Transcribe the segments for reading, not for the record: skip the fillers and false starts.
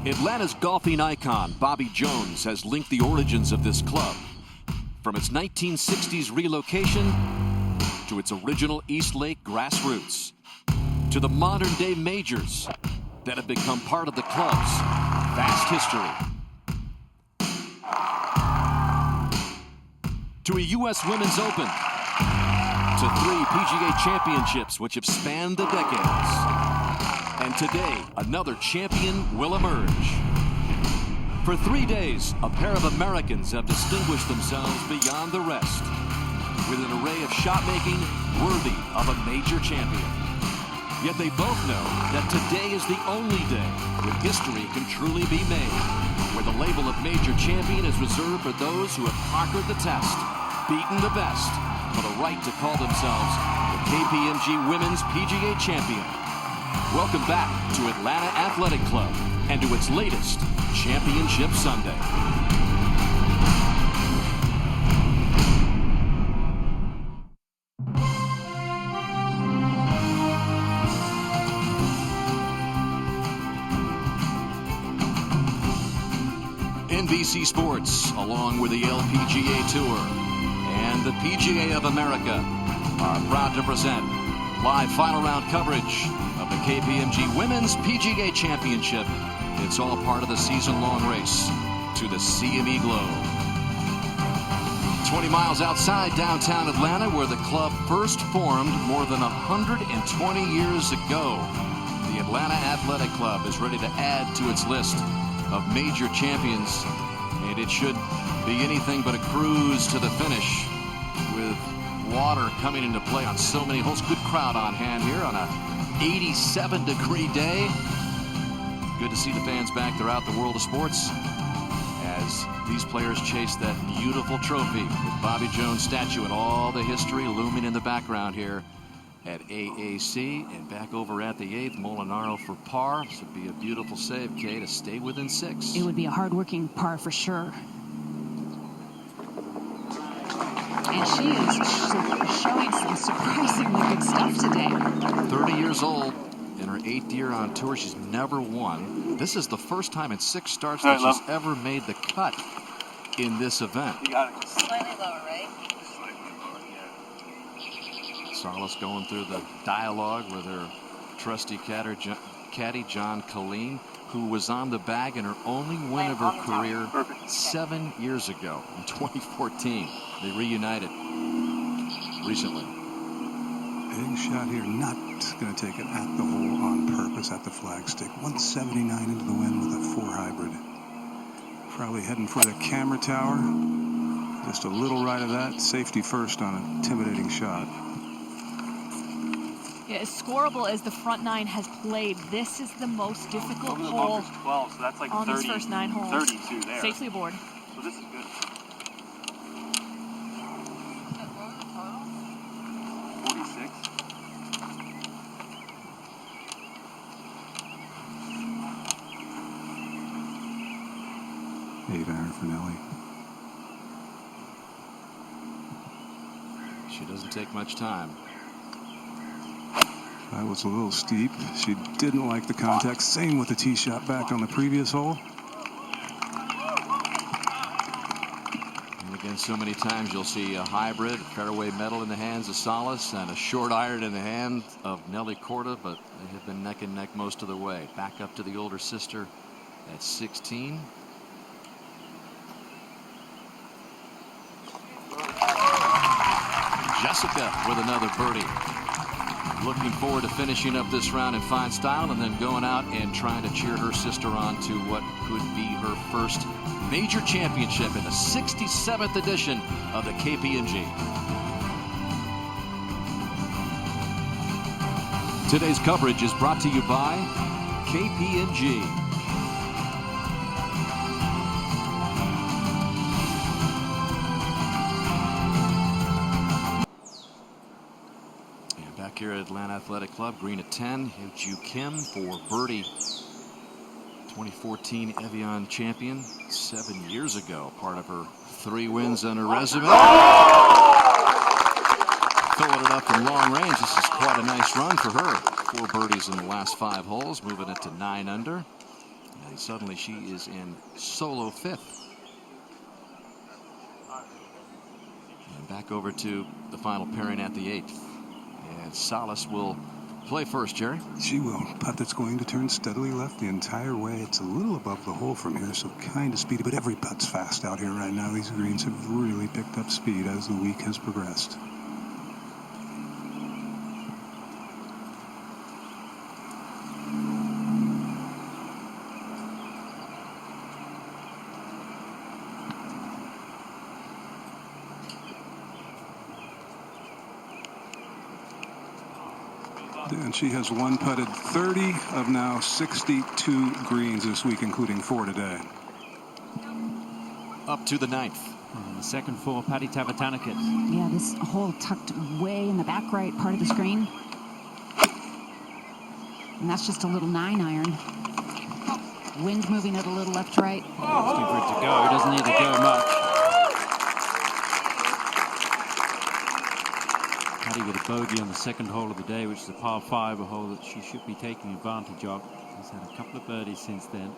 Atlanta's golfing icon, Bobby Jones, has linked the origins of this club. From its 1960s relocation to its original East Lake grassroots, to the modern-day majors that have become part of the club's vast history. To a U.S. Women's Open, to 3 PGA championships which have spanned the decades. And today, another champion will emerge. For 3 days, a pair of Americans have distinguished themselves beyond the rest with an array of shot-making worthy of a major champion. Yet they both know that today is the only day when history can truly be made, where the label of major champion is reserved for those who have conquered the test, beaten the best, for the right to call themselves the Kpmg Women's PGA Champion. Welcome back to Atlanta Athletic Club and to its latest Championship Sunday. NBC Sports, along with the LPGA Tour and the PGA of America, are proud to present live final round coverage of the Kpmg Women's PGA Championship. It's all part of the season-long race to the CME Globe. 20 miles outside downtown Atlanta, where the club first formed more than 120 years ago, the Atlanta Athletic Club is ready to add to its list of major champions, and it should be anything but a cruise to the finish, with water coming into play on so many holes. Good crowd on hand here on a 87-degree day. Good to see the fans back throughout the world of sports as these players chase that beautiful trophy with Bobby Jones statue and all the history looming in the background here at AAC. And back over at the 8th, Molinaro for par. This would be a beautiful save, Kay, to stay within 6. It would be a hard-working par for sure. And she is showing some surprisingly good stuff today. 30 years old, in her 8th year on tour. She's never won. This is the first time in 6 starts that she's ever made the cut in this event. You got it. Slightly lower, right? Slightly lower, yeah. Salas going through the dialogue with her trusty caddy, John Colleen, who was on the bag in her only win of her career 7 years ago in 2014. They reunited recently. Big shot here, not going to take it at the hole on purpose at the flagstick. 179 into the wind with a 4 hybrid. Probably heading for the camera tower. Just a little right of that. Safety first on an intimidating shot. Yeah, as scoreable as the front 9 has played, this is the most difficult hole 12, so that's like on 30, these first 9 holes. 32 there. Safely aboard. So this is good. 46. Eight iron for Nelly. She doesn't take much time. That was a little steep. She didn't like the contact. Same with the tee shot back on the previous hole. And again, so many times you'll see a hybrid, a fairway metal in the hands of Salas and a short iron in the hand of Nelly Korda, but they have been neck and neck most of the way. Back up to the older sister at 16. Jessica with another birdie. Looking forward to finishing up this round in fine style and then going out and trying to cheer her sister on to what could be her first major championship in the 67th edition of the Kpmg. Today's coverage is brought to you by Kpmg. Here at Atlanta Athletic Club, green at 10. Hyoju Kim for birdie. 2014 Evian champion 7 years ago. Part of her 3 wins on her resume. Filling it up from long range. This is quite a nice run for her. 4 birdies in the last 5 holes, moving it to 9 under. And suddenly she is in solo fifth. And back over to the final pairing at the 8th. And Salas will play first, Jerry. She will. Putt that's going to turn steadily left the entire way. It's a little above the hole from here, so kind of speedy, but every putt's fast out here right now. These greens have really picked up speed as the week has progressed. And she has one putted 30 of now 62 greens this week, including 4 today. Up to the 9th. And the second for Patty Tavatanakis. Yeah, this hole tucked way in the back right part of the screen. And that's just a little 9-iron. Wind moving it a little left right. Asking for it to go. It doesn't need to go much. Patty with a bogey on the second hole of the day, which is a par 5, a hole that she should be taking advantage of. She's had a couple of birdies since then.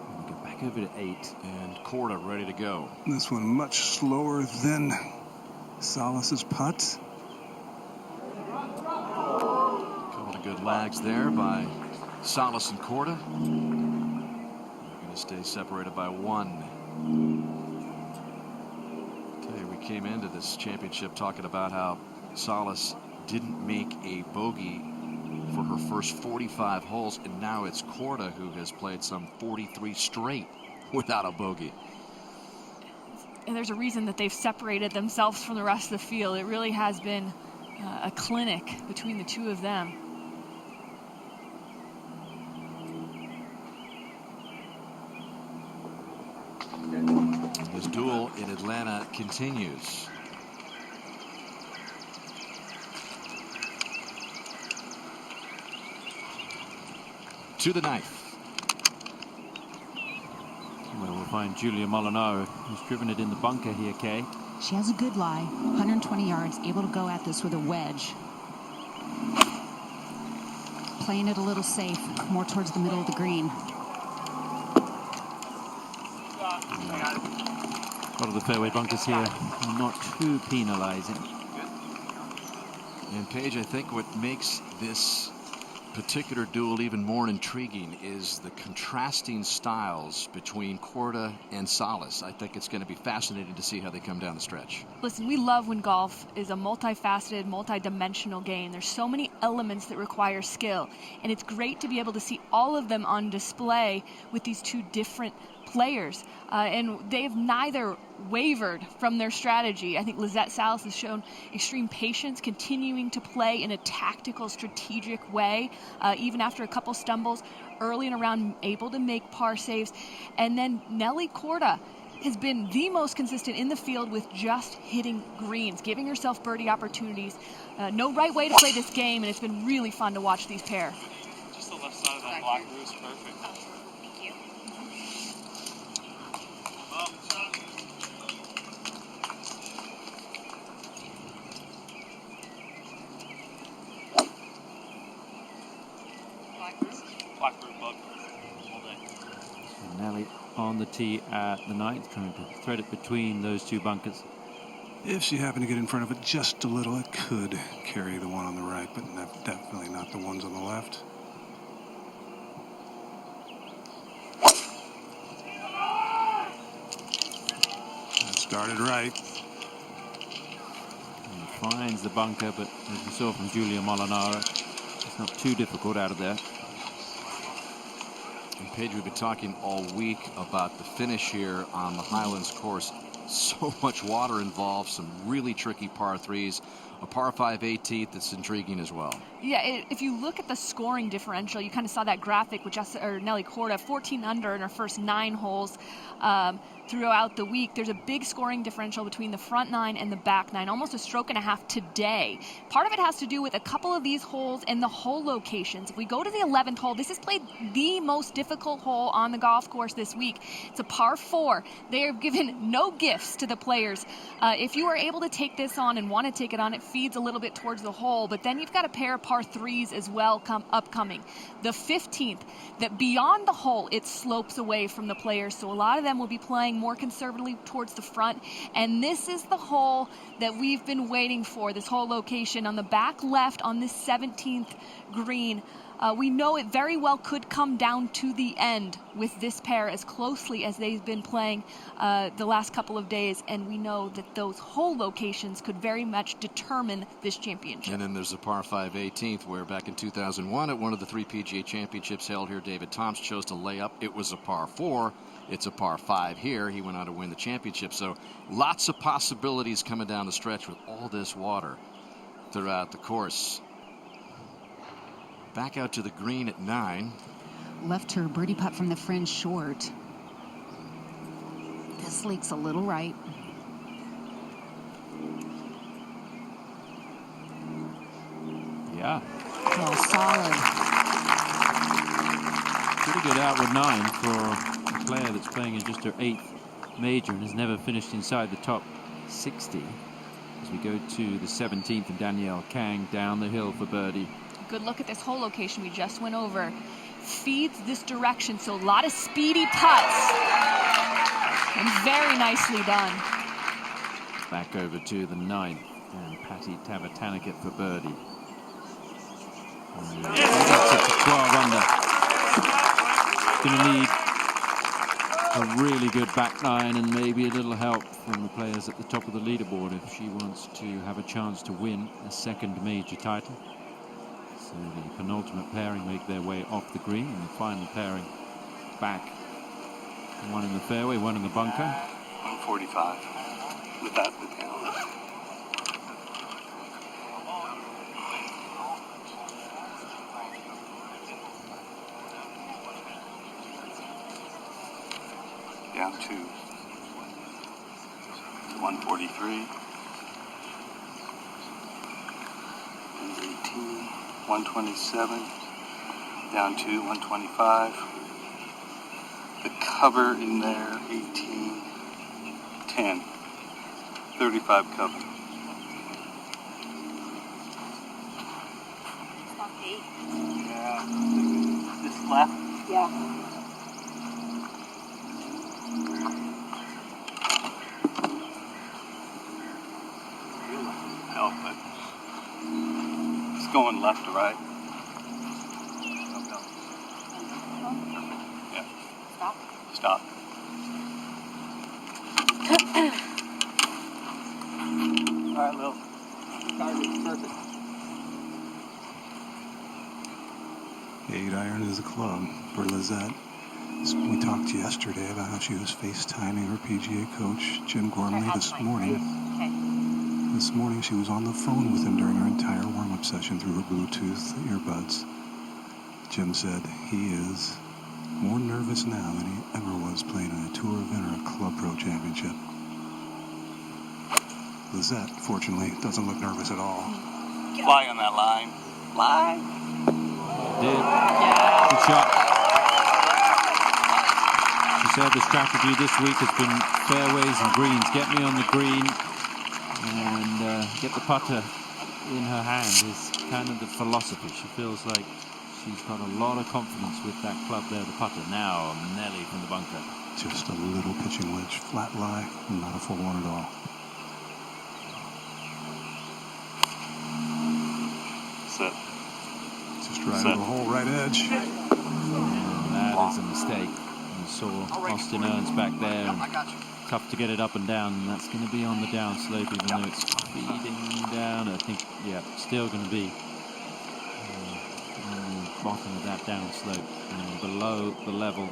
And we go back over to 8. And Korda ready to go. This one much slower than Salas's putt. A couple of good lags there by Salas and Korda. They're going to stay separated by 1. We came into this championship talking about how Salas didn't make a bogey for her first 45 holes, and now it's Korda who has played some 43 straight without a bogey. And there's a reason that they've separated themselves from the rest of the field. It really has been a clinic between the two of them. This duel in Atlanta continues. To the 9th. Well, we'll find Julia Molinaro, who's driven it in the bunker here, Kay. She has a good lie, 120 yards, able to go at this with a wedge. Playing it a little safe, more towards the middle of the green. A lot of the fairway bunkers here are not too penalizing. And Paige, I think what makes this particular duel even more intriguing is the contrasting styles between Korda and Salas. I think it's going to be fascinating to see how they come down the stretch. Listen, we love when golf is a multifaceted, multi-dimensional game. There's so many elements that require skill, and it's great to be able to see all of them on display with these two different players, and they've neither wavered from their strategy. I think Lizette Salas has shown extreme patience, continuing to play in a tactical, strategic way, even after a couple stumbles early and around, able to make par saves. And then Nelly Korda has been the most consistent in the field with just hitting greens, giving herself birdie opportunities. No right way to play this game, and it's been really fun to watch these pair. Just the left side of that block is perfect. Nelly on the tee at the 9th, trying to thread it between those two bunkers. If she happened to get in front of it just a little, it could carry the one on the right, but definitely not the ones on the left. That started right. And finds the bunker, but as we saw from Julia Molinaro, it's not too difficult out of there. And Paige, we've been talking all week about the finish here on the Highlands course. So much water involved, some really tricky par 3s, a par 5 18th that's intriguing as well. Yeah, if you look at the scoring differential, you kind of saw that graphic with Nelly Korda, 14 under in her first 9 holes throughout the week. There's a big scoring differential between the front 9 and the back 9, almost a stroke and a half today. Part of it has to do with a couple of these holes and the hole locations. If we go to the 11th hole, this is played the most difficult hole on the golf course this week. It's a par 4. They are given no gifts to the players. If you are able to take this on and want to take it on, it feeds a little bit towards the hole, but then you've got a pair of par 3s as well upcoming. The 15th, that beyond the hole, it slopes away from the players, so a lot of them will be playing more conservatively towards the front, and this is the hole that we've been waiting for, this whole location on the back left on this 17th green. We know it very well could come down to the end with this pair as closely as they've been playing the last couple of days, and we know that those hole locations could very much determine this championship. And then there's a par 5 18th, where back in 2001 at one of the 3 PGA championships held here, David Toms chose to lay up. It was a par 4. It's a par 5 here. He went on to win the championship. So lots of possibilities coming down the stretch with all this water throughout the course. Back out to the green at 9. Left her birdie putt from the fringe short. This leaks a little right. Yeah. Oh, solid. Pretty good outward 9 for a player that's playing in just her 8th major and has never finished inside the top 60. As we go to the 17th, and Danielle Kang down the hill for birdie. Good look at this hole location we just went over. Feeds this direction, so a lot of speedy putts. And very nicely done. Back over to the 9th, and Patty Tavatanikit for birdie. And that's up to 12 under. Going to need a really good back nine and maybe a little help from the players at the top of the leaderboard if she wants to have a chance to win a second major title. So the penultimate pairing make their way off the green, and the final pairing back. One in the fairway, one in the bunker. 145 with that with him. Down to 143. 118. 127, down to 125. The cover in there, 18, 10, 35 cover. Yeah, this left? Yeah. Help it. Going left to right. Yeah. Stop. Stop. All right, Lil. Target, perfect. 8-iron is a club for Lizette. We talked yesterday about how she was FaceTiming her PGA coach, Jim Gormley, this morning. This morning she was on the phone with him during her entire warm-up session through her Bluetooth earbuds. Jim said he is more nervous now than he ever was playing in a tour event or a Club Pro Championship. Lizette, fortunately, doesn't look nervous at all. Fly on that line. Fly. Did. Good shot. She said the strategy this week has been fairways and greens. Get me on the green and get the putter in her hand is kind of the philosophy. She feels like she's got a lot of confidence with that club there, the putter. Now Nelly from the bunker. Just a little pitching wedge, flat lie, not a full one at all. Set. Just right over the whole right edge. And that is a mistake. You saw Austin Ernst back there. Tough to get it up and down, and that's going to be on the down slope, even though it's feeding down. I think, yeah, still going to be on the bottom of that down slope, and below the level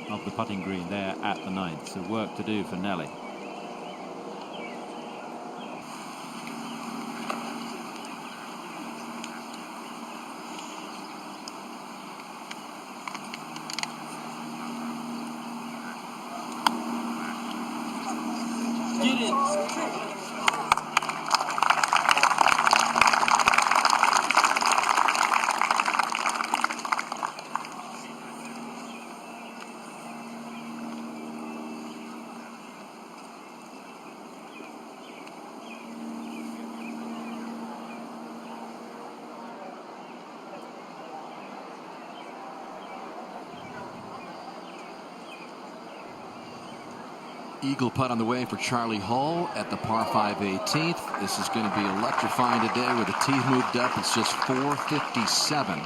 of the putting green there at the 9th. So work to do for Nelly. Eagle putt on the way for Charlie Hull at the par 5 18th. This is going to be electrifying today with the tee moved up. It's just 457.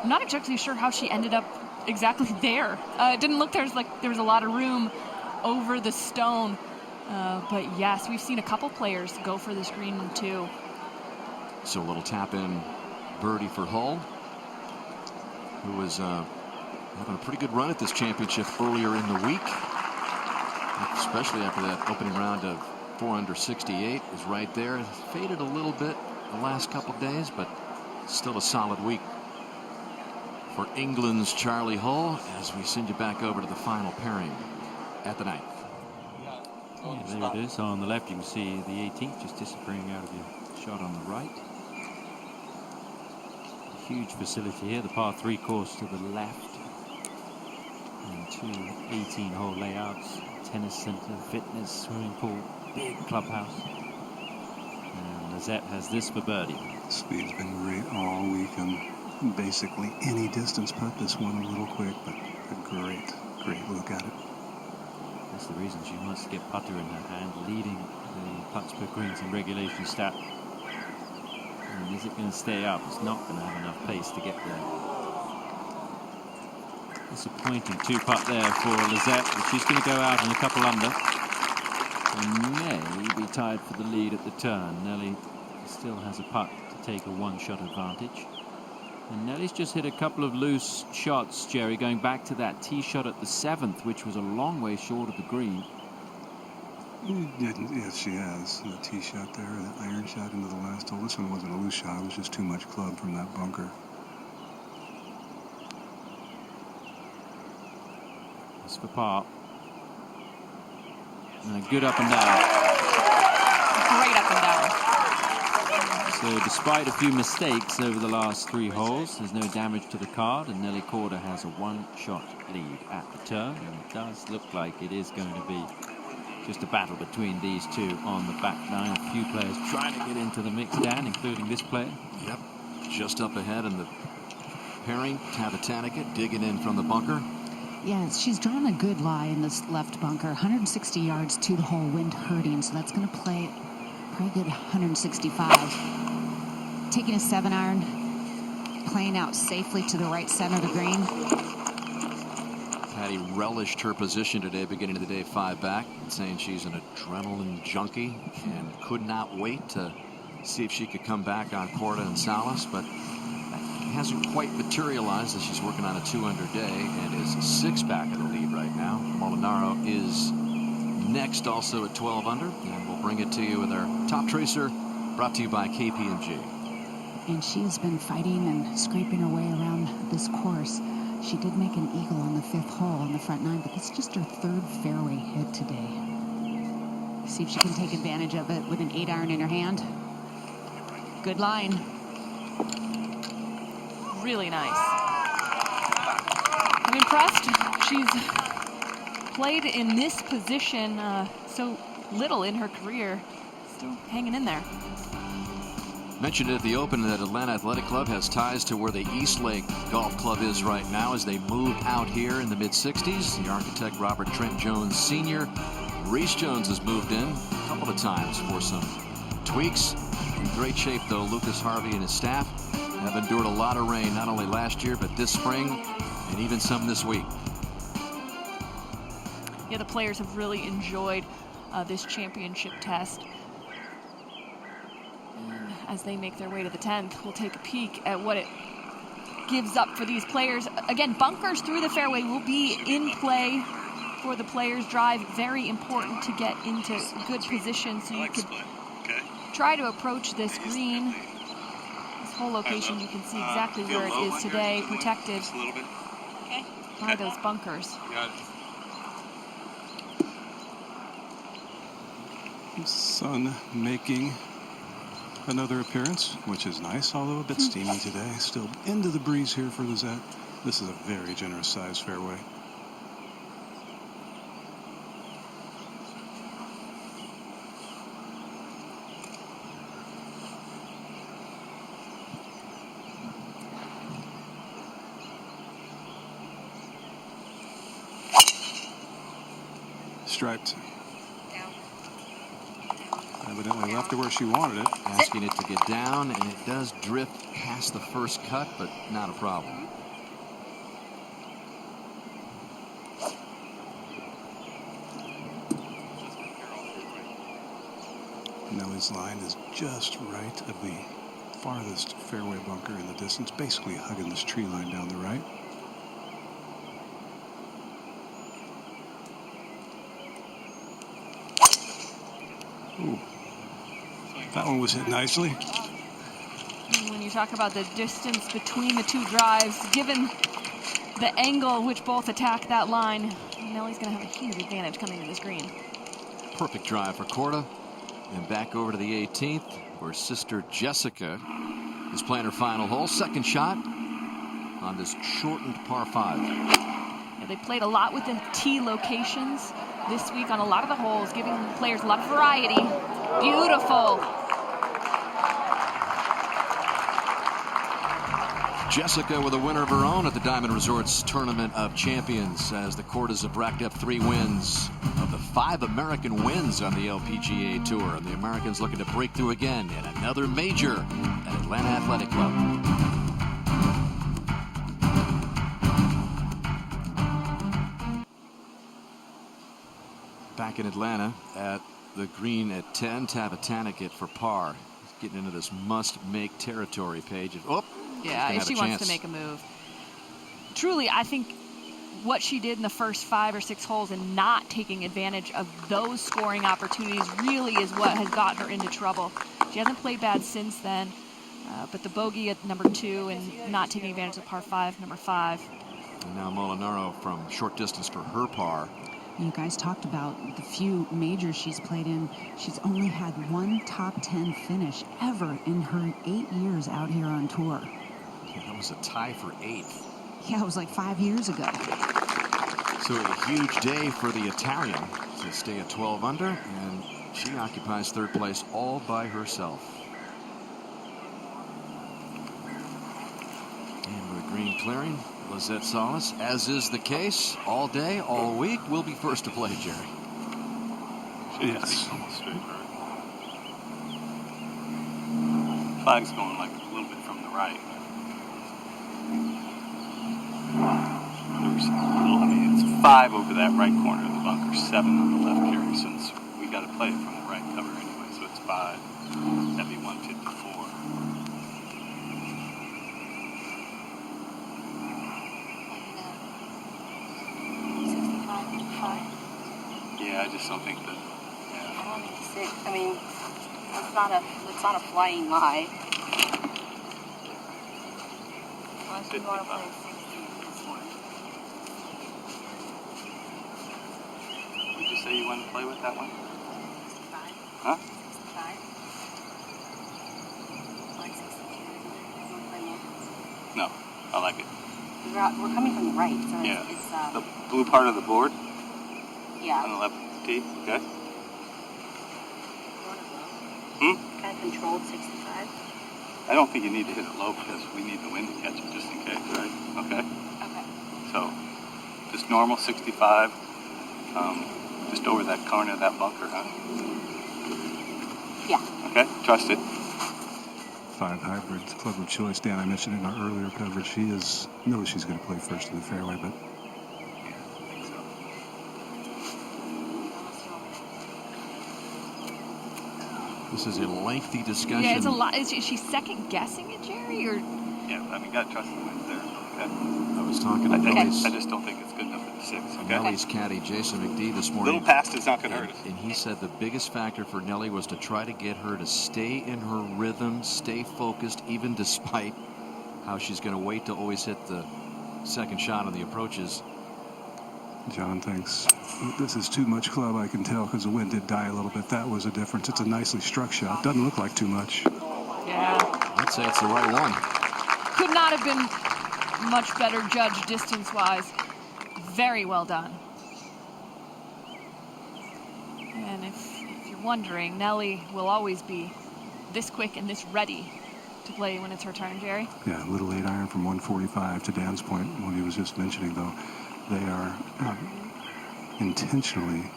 I'm not exactly sure how she ended up exactly there. It didn't look there was a lot of room over the stone. But yes, we've seen a couple players go for this green too. So a little tap in birdie for Hull, who was having a pretty good run at this championship earlier in the week, especially after that opening round of 4 under 68. Was right there. It faded a little bit the last couple of days, but still a solid week for England's Charlie Hull as we send you back over to the final pairing at the ninth. Yeah, there it is. On the left, you can see the 18th just disappearing out of your shot on the right. A huge facility here. The par 3 course to the left. And 2 18-hole layouts. Tennis center, fitness, swimming pool, big clubhouse. And Lizette has this for birdie. Speed's been great all week, and basically any distance putt. This one a little quick, but a great look at it. That's the reason she wants to get putter in her hand, leading the putts per greens in regulation stat. And is it going to stay up? It's not going to have enough pace to get there. Disappointing 2-putt there for Lizette, but she's going to go out in a couple under. And may be tied for the lead at the turn. Nelly still has a putt to take a 1-shot advantage. And Nelly's just hit a couple of loose shots, Jerry, going back to that tee shot at the 7th, which was a long way short of the green. Yes, she has. The tee shot there, the iron shot into the last hole. This one wasn't a loose shot. It was just too much club from that bunker. It's for par. And a good up and down. Great up and down. So despite a few mistakes over the last 3 holes, there's no damage to the card, and Nelly Korda has a 1-shot lead at the turn. And it does look like it is going to be just a battle between these two on the back nine. A few players trying to get into the mix, Dan, including this player. Yep, just up ahead in the pairing, Tavatanica digging in from the bunker. Yes, she's drawn a good lie in this left bunker. 160 yards to the hole, wind hurting, so that's going to play pretty good 165. Taking a 7-iron, playing out safely to the right center of the green. Patty relished her position today, beginning of the day 5 back, saying she's an adrenaline junkie and could not wait to see if she could come back on Korda and Salas, but that hasn't quite materialized as she's working on a 2-under day and is 6 back of the lead right now. Molinaro is next, also at 12 under, and we'll bring it to you with our top tracer, brought to you by Kpmg. And she's been fighting and scraping her way around this course. She did make an eagle on the 5th hole on the front 9, but it's just her 3rd fairway hit today. See if she can take advantage of it with an 8-iron in her hand. Good line. Really nice. I'm impressed. She's played in this position so little in her career. Still hanging in there. Mentioned at the Open that Atlanta Athletic Club has ties to where the East Lake Golf Club is right now as they moved out here in the mid-60s. The architect Robert Trent Jones Sr. Reese Jones has moved in a couple of times for some tweaks. In great shape, though, Lucas Harvey and his staff have endured a lot of rain, not only last year, but this spring, and even some this week. Yeah, the players have really enjoyed this championship test. As they make their way to the 10th, we'll take a peek at what it gives up for these players. Again, bunkers through the fairway will be in play for the players' drive. Very important to get into good position so you could try to approach this green. This whole location, you can see exactly where it is today, protected by those bunkers. Sun making another appearance, which is nice, although a bit steamy today. Still into the breeze here for Lizette. This is a very generous size fairway. Striped. Evidently left it where she wanted it. Asking it to get down, and it does drift past the first cut, but not a problem. Nelly's line is just right of the farthest fairway bunker in the distance, basically hugging this tree line down the right. Ooh. That one was hit nicely. When you talk about the distance between the two drives, given the angle which both attack that line, Nelly's going to have a huge advantage coming to this green. Perfect drive for Korda. And back over to the 18th, where sister Jessica is playing her final hole. Second shot on this shortened par 5. Yeah, they played a lot with the tee locations this week on a lot of the holes, giving players a lot of variety. Beautiful. Jessica with a winner of her own at the Diamond Resorts Tournament of Champions, as the Kordas have racked up 3 wins of the 5 American wins on the LPGA Tour. And the Americans looking to break through again in another major at Atlanta Athletic Club. Back in Atlanta at the green at 10, Tabataniket for par. He's getting into this must-make territory, Paige. Oh, yeah, she wants to make a move. Truly, I think what she did in the first 5 or 6 holes and not taking advantage of those scoring opportunities really is what has gotten her into trouble. She hasn't played bad since then, but the bogey at number 2 and not taking advantage of par 5, number 5. And now Molinaro from short distance for her par. You guys talked about the few majors she's played in. She's only had 1 top 10 finish ever in her 8 years out here on tour. Yeah, that was a tie for 8th. Yeah, it was like 5 years ago. So a huge day for the Italian to stay at 12 under, and she occupies 3rd place all by herself. And with a green clearing, Lizette Salas, as is the case all day, all week, will be first to play, Jerry. Yes. Flag's going like a little bit from the right. I mean, it's 5 over that right corner of the bunker, 7 on the left carry, since we got to play it from the right cover anyway, so it's 5. That'd be 154. Yeah, I just don't think that. Yeah. I don't think it's 6. I mean, it's not a flying lie. Unless you want to play 60 this one. Would you say you want to play with that one? 65. Huh? 65. Like 62. You want to play more? No, I like it. We're coming from the right, so Yeah. it's The blue part of the board yeah. on the left tee, okay? Kind of controlled 65. I don't think you need to hit it low because we need the wind to catch it just in case, right? Okay? Okay. So, just normal 65, just over that corner of that bunker, huh? Yeah. Okay, trust it. 5 hybrids, club of choice. Dan, I mentioned in our earlier coverage, she knows she's going to play first in the fairway, but Yeah, I think so. This is a lengthy discussion. Yeah, it's a lot. Is she second guessing it, Jerry? Or Yeah, I mean, gotta trust the wind there, okay? I was talking to Nelly's, I just don't think it's good enough for the 6, okay? Nelly's caddy, Jason McDee, this A morning. little past is not going to hurt us. And he said the biggest factor for Nelly was to try to get her to stay in her rhythm, stay focused, even despite how she's going to wait to always hit the second shot on the approaches. John thinks this is too much club, I can tell, because the wind did die a little bit. That was a difference. It's a nicely struck shot. Doesn't look like too much. yeah, I'd say it's the right one. could not have been much better judged distance-wise. Very well done. And if you're wondering, Nelly will always be this quick and this ready to play when it's her turn, Jerry. Yeah, a little 8-iron from 145 to Dan's point, what he was just mentioning, though. They are intentionally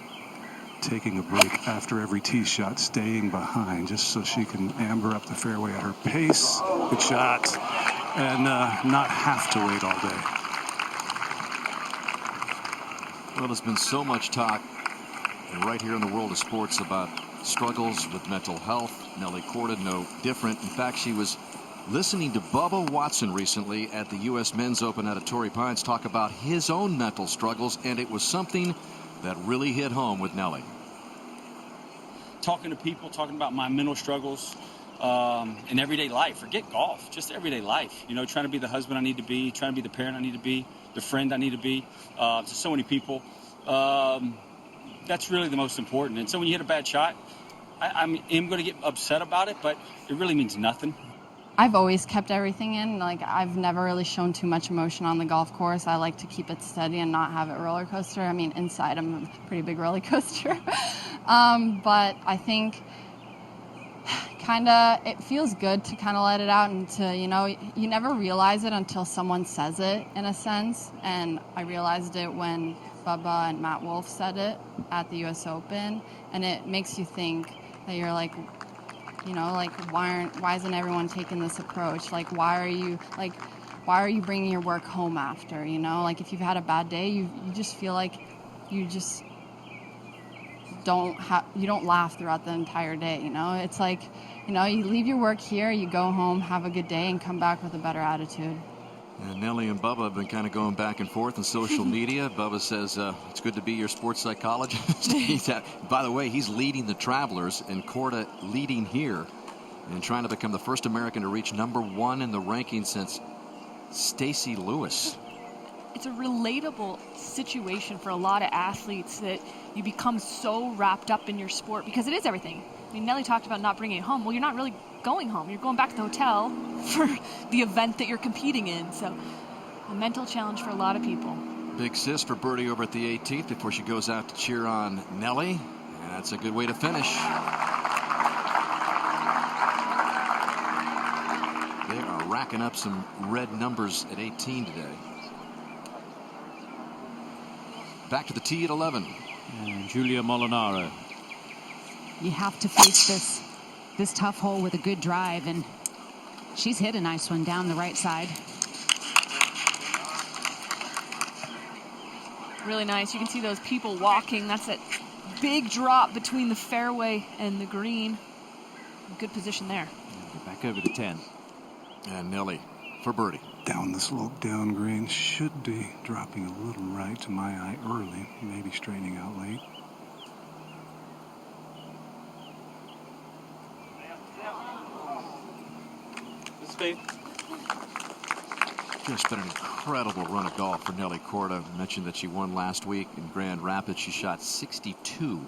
taking a break after every tee shot, staying behind just so she can amber up the fairway at her pace. Good shot. And not have to wait all day. Well, there's been so much talk right here in the world of sports about struggles with mental health. Nelly Korda, no different. In fact, she was listening to Bubba Watson recently at the U.S. Men's Open out of Torrey Pines talk about his own mental struggles, and it was something that really hit home with Nelly. Talking to people, talking about my mental struggles in everyday life. Forget golf, just everyday life. You know, trying to be the husband I need to be, trying to be the parent I need to be, the friend I need to be to so many people. That's really the most important. And so when you hit a bad shot, I'm going to get upset about it, but it really means nothing. I've always kept everything in. Like, I've never really shown too much emotion on the golf course. I like to keep it steady and not have it roller coaster. I mean, inside I'm a pretty big roller coaster. But I think it feels good to kind of let it out and to, you know, you never realize it until someone says it, in a sense. And I realized it when Bubba and Matt Wolff said it at the U.S. Open. And it makes you think that you're like, you know, like, why isn't everyone taking this approach? Like, why are you bringing your work home after, you know? Like, if you've had a bad day, you just feel like you just don't laugh throughout the entire day, you know? It's like, you know, you leave your work here, you go home, have a good day, and come back with a better attitude. And Nelly and Bubba have been kind of going back and forth on social media. Bubba says it's good to be your sports psychologist. By the way, he's leading the Travelers, and Korda leading here and trying to become the first American to reach #1 in the rankings since Stacey Lewis. It's a relatable situation for a lot of athletes that you become so wrapped up in your sport because it is everything. I mean, Nelly talked about not bringing it home. Well, you're not really going home. You're going back to the hotel for the event that you're competing in. So a mental challenge for a lot of people. Big sis for Birdie over at the 18th before she goes out to cheer on Nelly. And that's a good way to finish. They are racking up some red numbers at 18 today. Back to the tee at 11. And Julia Molinaro. You have to face this tough hole with a good drive, and she's hit a nice one down the right side. Really nice. You can see those people walking. That's that big drop between the fairway and the green. Good position there. Back over to 10. And Nelly for birdie. Down the slope, down green, should be dropping a little right to my eye early, maybe straightening out late. Just been an incredible run of golf for Nelly Korda. I mentioned that she won last week in Grand Rapids. She shot 62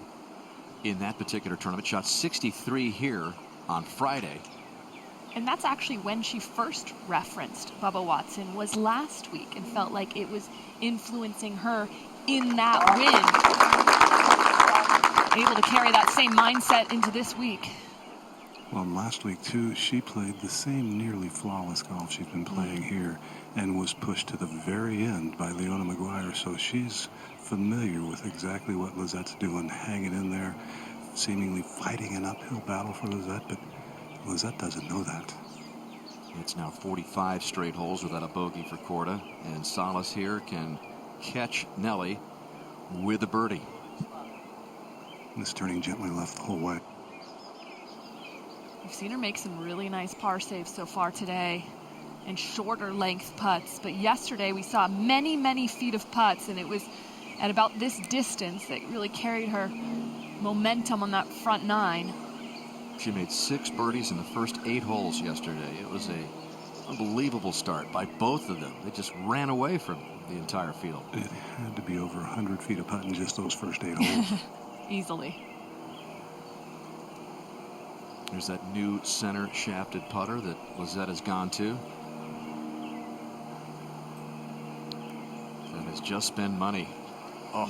in that particular tournament. Shot 63 here on Friday. And that's actually when she first referenced Bubba Watson, was last week, and felt like it was influencing her in that win. Able to carry that same mindset into this week. Well, last week, too, she played the same nearly flawless golf she's been playing here and was pushed to the very end by Leona Maguire. So she's familiar with exactly what Lizette's doing, hanging in there, seemingly fighting an uphill battle for Lizette, but Lizette doesn't know that. It's now 45 straight holes without a bogey for Korda, and Salas here can catch Nelly with a birdie. This turning gently left the whole way. We've seen her make some really nice par saves so far today and shorter length putts, but yesterday we saw many, many feet of putts, and it was at about this distance that really carried her momentum on that front nine. She made 6 birdies in the first 8 holes yesterday. It was a unbelievable start by both of them. They just ran away from the entire field. It had to be over 100 feet of putt in just those first 8 holes. Easily. There's that new center shafted putter that Lizette has gone to. That has just been money. Oh.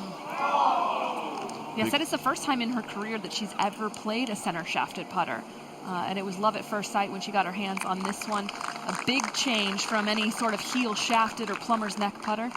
Yeah, said it's the first time in her career that she's ever played a center shafted putter. And it was love at first sight when she got her hands on this one. A big change from any sort of heel shafted or plumber's neck putter.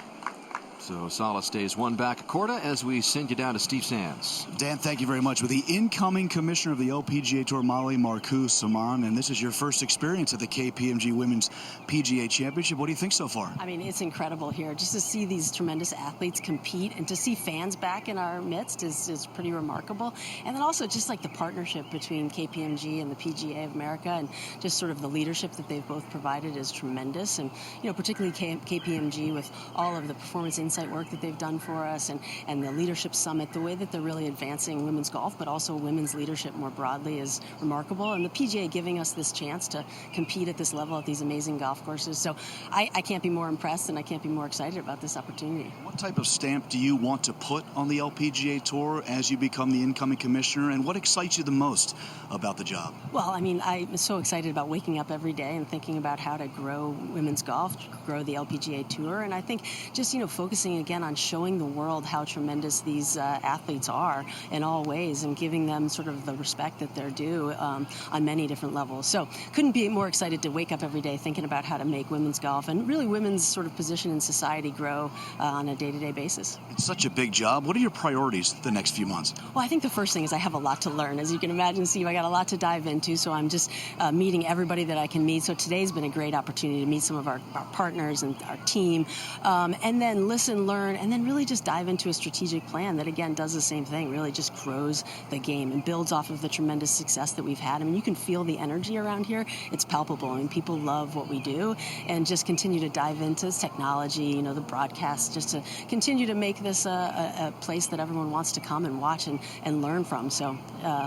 So Salas stays one back. Korda, as we send you down to Steve Sands. Dan, thank you very much. With the incoming commissioner of the LPGA Tour, Molly Marcoux-Samaan, and this is your first experience at the Kpmg Women's PGA Championship. What do you think so far? I mean, it's incredible here. Just to see these tremendous athletes compete and to see fans back in our midst is pretty remarkable. And then also just like the partnership between Kpmg and the PGA of America, and just sort of the leadership that they've both provided is tremendous. And, you know, particularly Kpmg with all of the performance insight work that they've done for us, and the leadership summit, the way that they're really advancing women's golf, but also women's leadership more broadly is remarkable. And the PGA giving us this chance to compete at this level at these amazing golf courses. So I can't be more impressed, and I can't be more excited about this opportunity. What type of stamp do you want to put on the LPGA Tour as you become the incoming commissioner, and what excites you the most about the job? Well, I mean, I'm so excited about waking up every day and thinking about how to grow women's golf, grow the LPGA Tour, and I think just, you know, focusing again on showing the world how tremendous these athletes are in all ways, and giving them sort of the respect that they're due on many different levels. So couldn't be more excited to wake up every day thinking about how to make women's golf and really women's sort of position in society grow on a day-to-day basis. It's such a big job. What are your priorities the next few months? Well, I think the first thing is I have a lot to learn. As you can imagine, Steve, I got a lot to dive into, so I'm just meeting everybody that I can meet. So today's been a great opportunity to meet some of our partners and our team, and then listen, learn, and then really just dive into a strategic plan that, again, does the same thing, really just grows the game and builds off of the tremendous success that we've had. I mean, you can feel the energy around here. It's palpable. I mean, people love what we do, and just continue to dive into this technology, you know, the broadcast, just to continue to make this a place that everyone wants to come and watch and learn from. So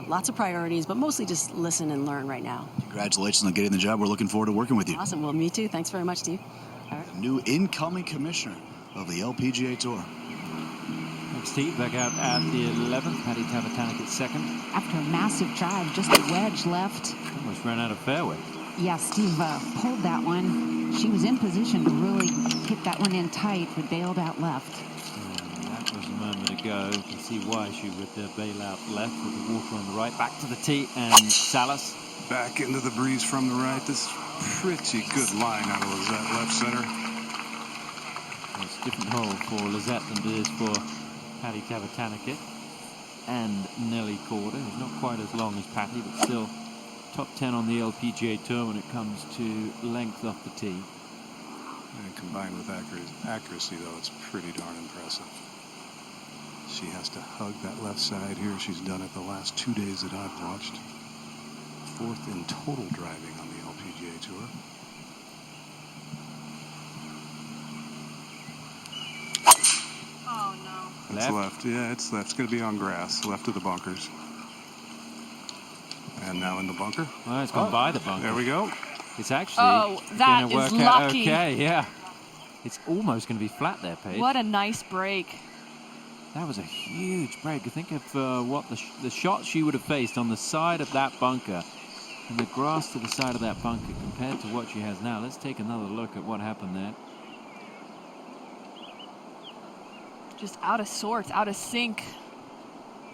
lots of priorities, but mostly just listen and learn right now. Congratulations on getting the job. We're looking forward to working with you. Awesome. Well, me too. Thanks very much, Steve. All right. New incoming commissioner of the LPGA Tour. Steve back out at the 11th. Patty Tavatanek at second. After a massive drive, just a wedge left. Almost ran out of fairway. Yeah, Steve pulled that one. She was in position to really hit that one in tight, but bailed out left. That was a moment ago. You can see why she would bail out left with the water on the right. Back to the tee, and Salas. Back into the breeze from the right. This pretty good line out of Lizette, left center. It's a different hole for Lizette than it is for Patty Tavatanek and Nelly Korda, who's not quite as long as Patty, but still top 10 on the LPGA Tour when it comes to length off the tee. And combined with accuracy, though, it's pretty darn impressive. She has to hug that left side here. She's done it the last 2 days that I've watched. Fourth in total driving on the LPGA Tour. Oh, no. It's left. Yeah, it's left. It's going to be on grass, left of the bunkers. And now in the bunker. Well, it's gone by the bunker. There we go. It's actually that going to work is out lucky. okay. Yeah, it's almost going to be flat there, Paige. What a nice break. That was a huge break. Think of what the shot she would have faced on the side of that bunker, and the grass to the side of that bunker compared to what she has now. Let's take another look at what happened there. Just out of sorts, out of sync.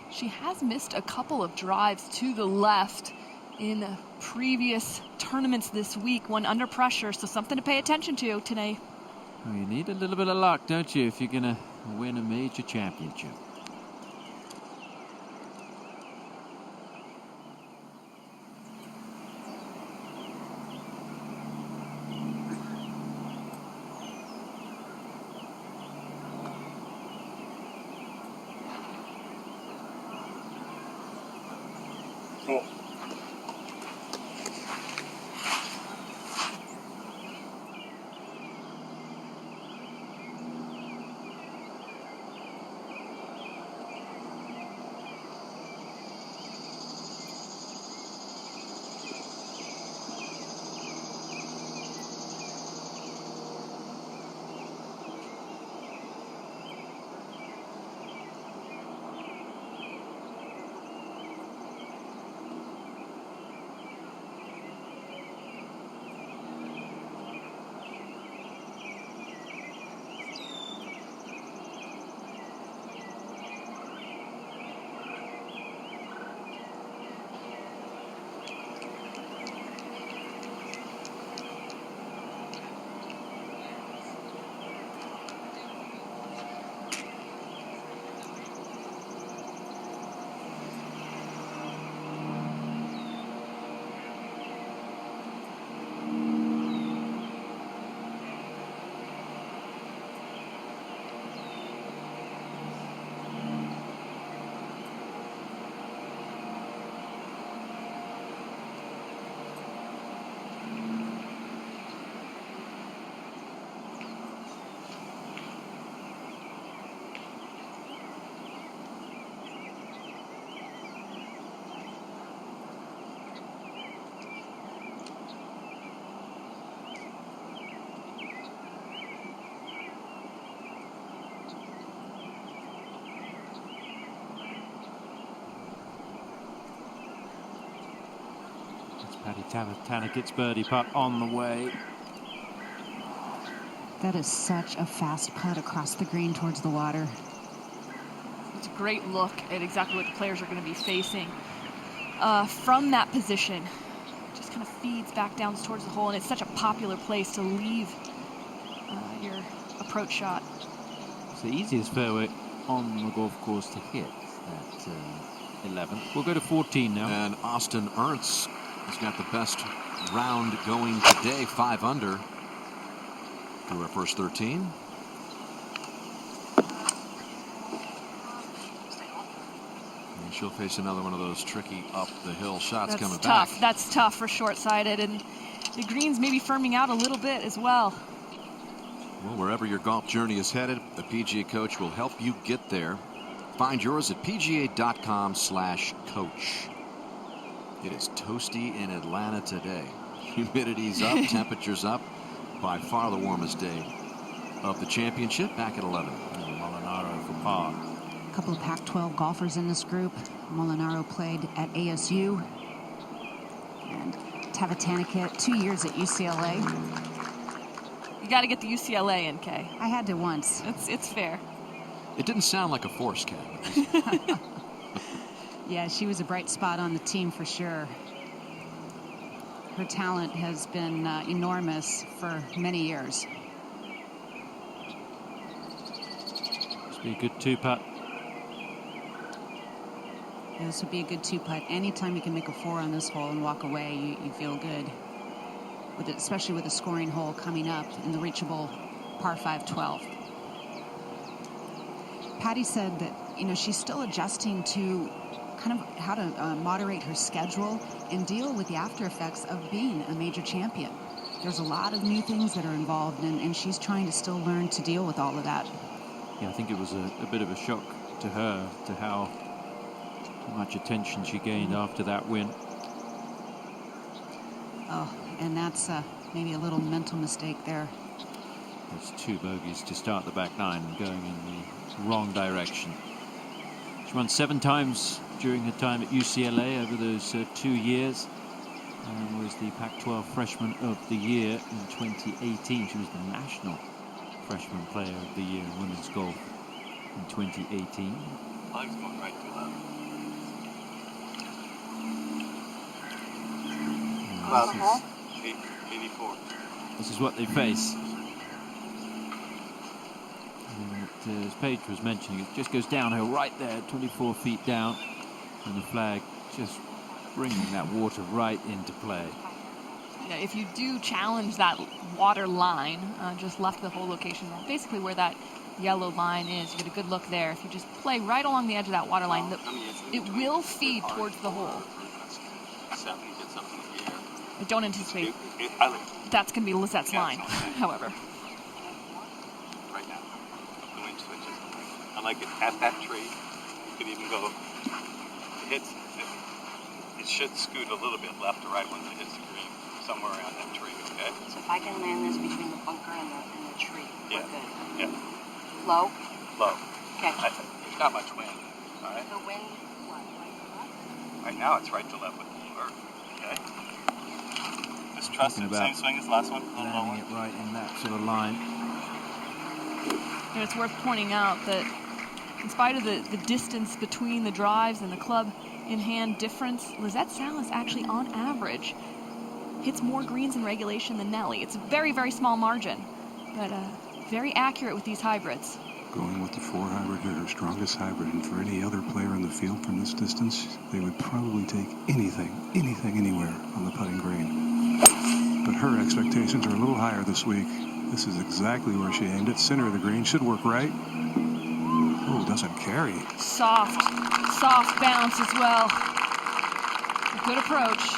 She has missed a couple of drives to the left in previous tournaments this week, one under pressure, so something to pay attention to today. Well, you need a little bit of luck, don't you, if you're going to win a major championship. Patty Tabatanekit's birdie putt on the way. That is such a fast putt across the green towards the water. It's a great look at exactly what the players are going to be facing from that position. Just kind of feeds back down towards the hole, and it's such a popular place to leave your approach shot. It's the easiest fairway on the golf course to hit at 11. We'll go to 14 now. And Austin Ernst has got the best round going today, 5 under through our first 13. And she'll face another one of those tricky up the hill shots coming back. That's tough for short-sighted, and the green's maybe firming out a little bit as well. Well, wherever your golf journey is headed, the PGA coach will help you get there. Find yours at pga.com/coach. It is toasty in Atlanta today. Humidity's up, temperatures up. By far the warmest day of the championship, back at 11. And Molinaro for par. A couple of Pac-12 golfers in this group. Molinaro played at ASU. And Tabatanekit, 2 years at UCLA. You got to get the UCLA in, Kay. I had to once. It's fair. It didn't sound like a force, Ken. Yeah, she was a bright spot on the team for sure. Her talent has been enormous for many years. This will be a good 2-putt. Yeah, this would be a good 2-putt. Anytime you can make a 4 on this hole and walk away, you feel good. With it, especially with a scoring hole coming up in the reachable par 5-12. Patty said that, she's still adjusting to kind of how to moderate her schedule and deal with the after effects of being a major champion. There's a lot of new things that are involved, and she's trying to still learn to deal with all of that. Yeah, I think it was a bit of a shock to her, to how much attention she gained after that win. Oh, and that's maybe a little mental mistake there. There's 2 bogeys to start the back 9, going in the wrong direction. She won 7 times during her time at UCLA over those 2 years, and was the Pac-12 Freshman of the Year in 2018. She was the National Freshman Player of the Year in women's golf in 2018. Flag's going right to left. About 84. This is what they face. As Paige was mentioning, it just goes downhill right there, 24 feet down, and the flag just bringing that water right into play. Yeah, if you do challenge that water line, just left the whole location, basically where that yellow line is, you get a good look there. If you just play right along the edge of that water line, it will feed towards the hole. I don't anticipate that's going to be Lizette's line, however. Right now, the wind switches. I like it at that tree. You could even go. It should scoot a little bit left to right once it hits the green, somewhere around that tree. Okay. So if I can land this between the bunker and the tree, we're good. Yeah. Low. Low. Okay. There's not much wind. All right. The wind. What? Right to left? Right now, it's right to left with the lure. Okay. Just trust it. Same swing as the last one. Landing it right in that sort of line. And it's worth pointing out that in spite of the distance between the drives and the club in hand difference, Lizette Salas actually on average hits more greens in regulation than Nelly. It's a very, very small margin, but very accurate with these hybrids. Going with the 4 hybrid here, her strongest hybrid, and for any other player in the field from this distance, they would probably take anything, anywhere on the putting green. But her expectations are a little higher this week. This is exactly where she aimed it. Center of the green, should work right. Oh, doesn't carry. Soft bounce as well. A good approach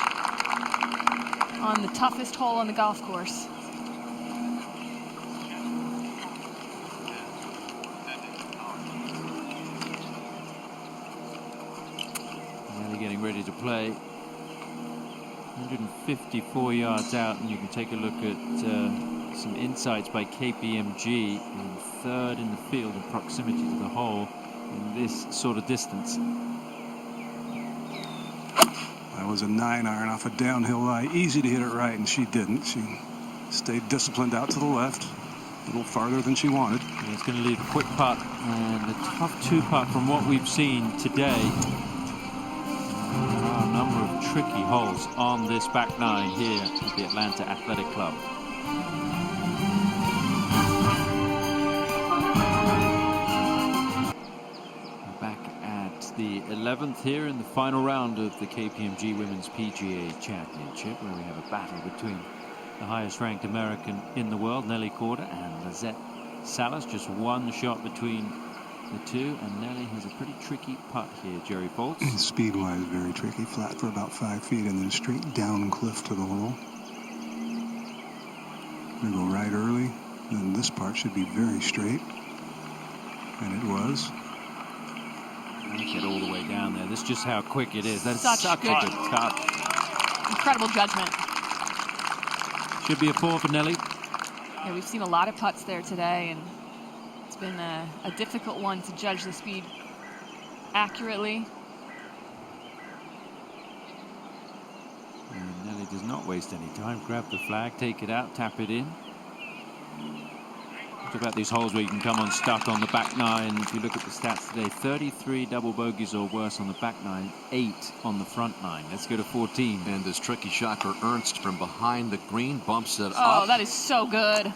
on the toughest hole on the golf course. Now they're getting ready to play. 154 yards out, and you can take a look at some insights by Kpmg, in 3rd in the field in proximity to the hole in this sort of distance. That was a 9-iron off a downhill lie. Easy to hit it right, and she didn't. She stayed disciplined out to the left, a little farther than she wanted. And it's going to leave a quick putt and a tough 2-putt from what we've seen today. There are a number of tricky holes on this back 9 here at the Atlanta Athletic Club. The 11th here in the final round of the Kpmg Women's PGA Championship, where we have a battle between the highest ranked American in the world, Nelly Korda, and Lizette Salas. Just one shot between the two, and Nelly has a pretty tricky putt here, Jerry Foltz. Speed-wise, very tricky. Flat for about 5 feet and then straight down cliff to the hole. We go right early, and this part should be very straight. And it was. Get all the way down there. This is just how quick it is. That's such a good touch. Incredible judgment. Should be a 4 for Nelly. Yeah, we've seen a lot of putts there today, and it's been a difficult one to judge the speed accurately. And Nelly does not waste any time. Grab the flag, take it out, tap it in. Talk about these holes where you can come unstuck on the back 9. If you look at the stats today, 33 double bogeys or worse on the back 9, 8 on the front 9. Let's go to 14. And this tricky shot for Ernst from behind the green, bumps it up. Oh, that is so good.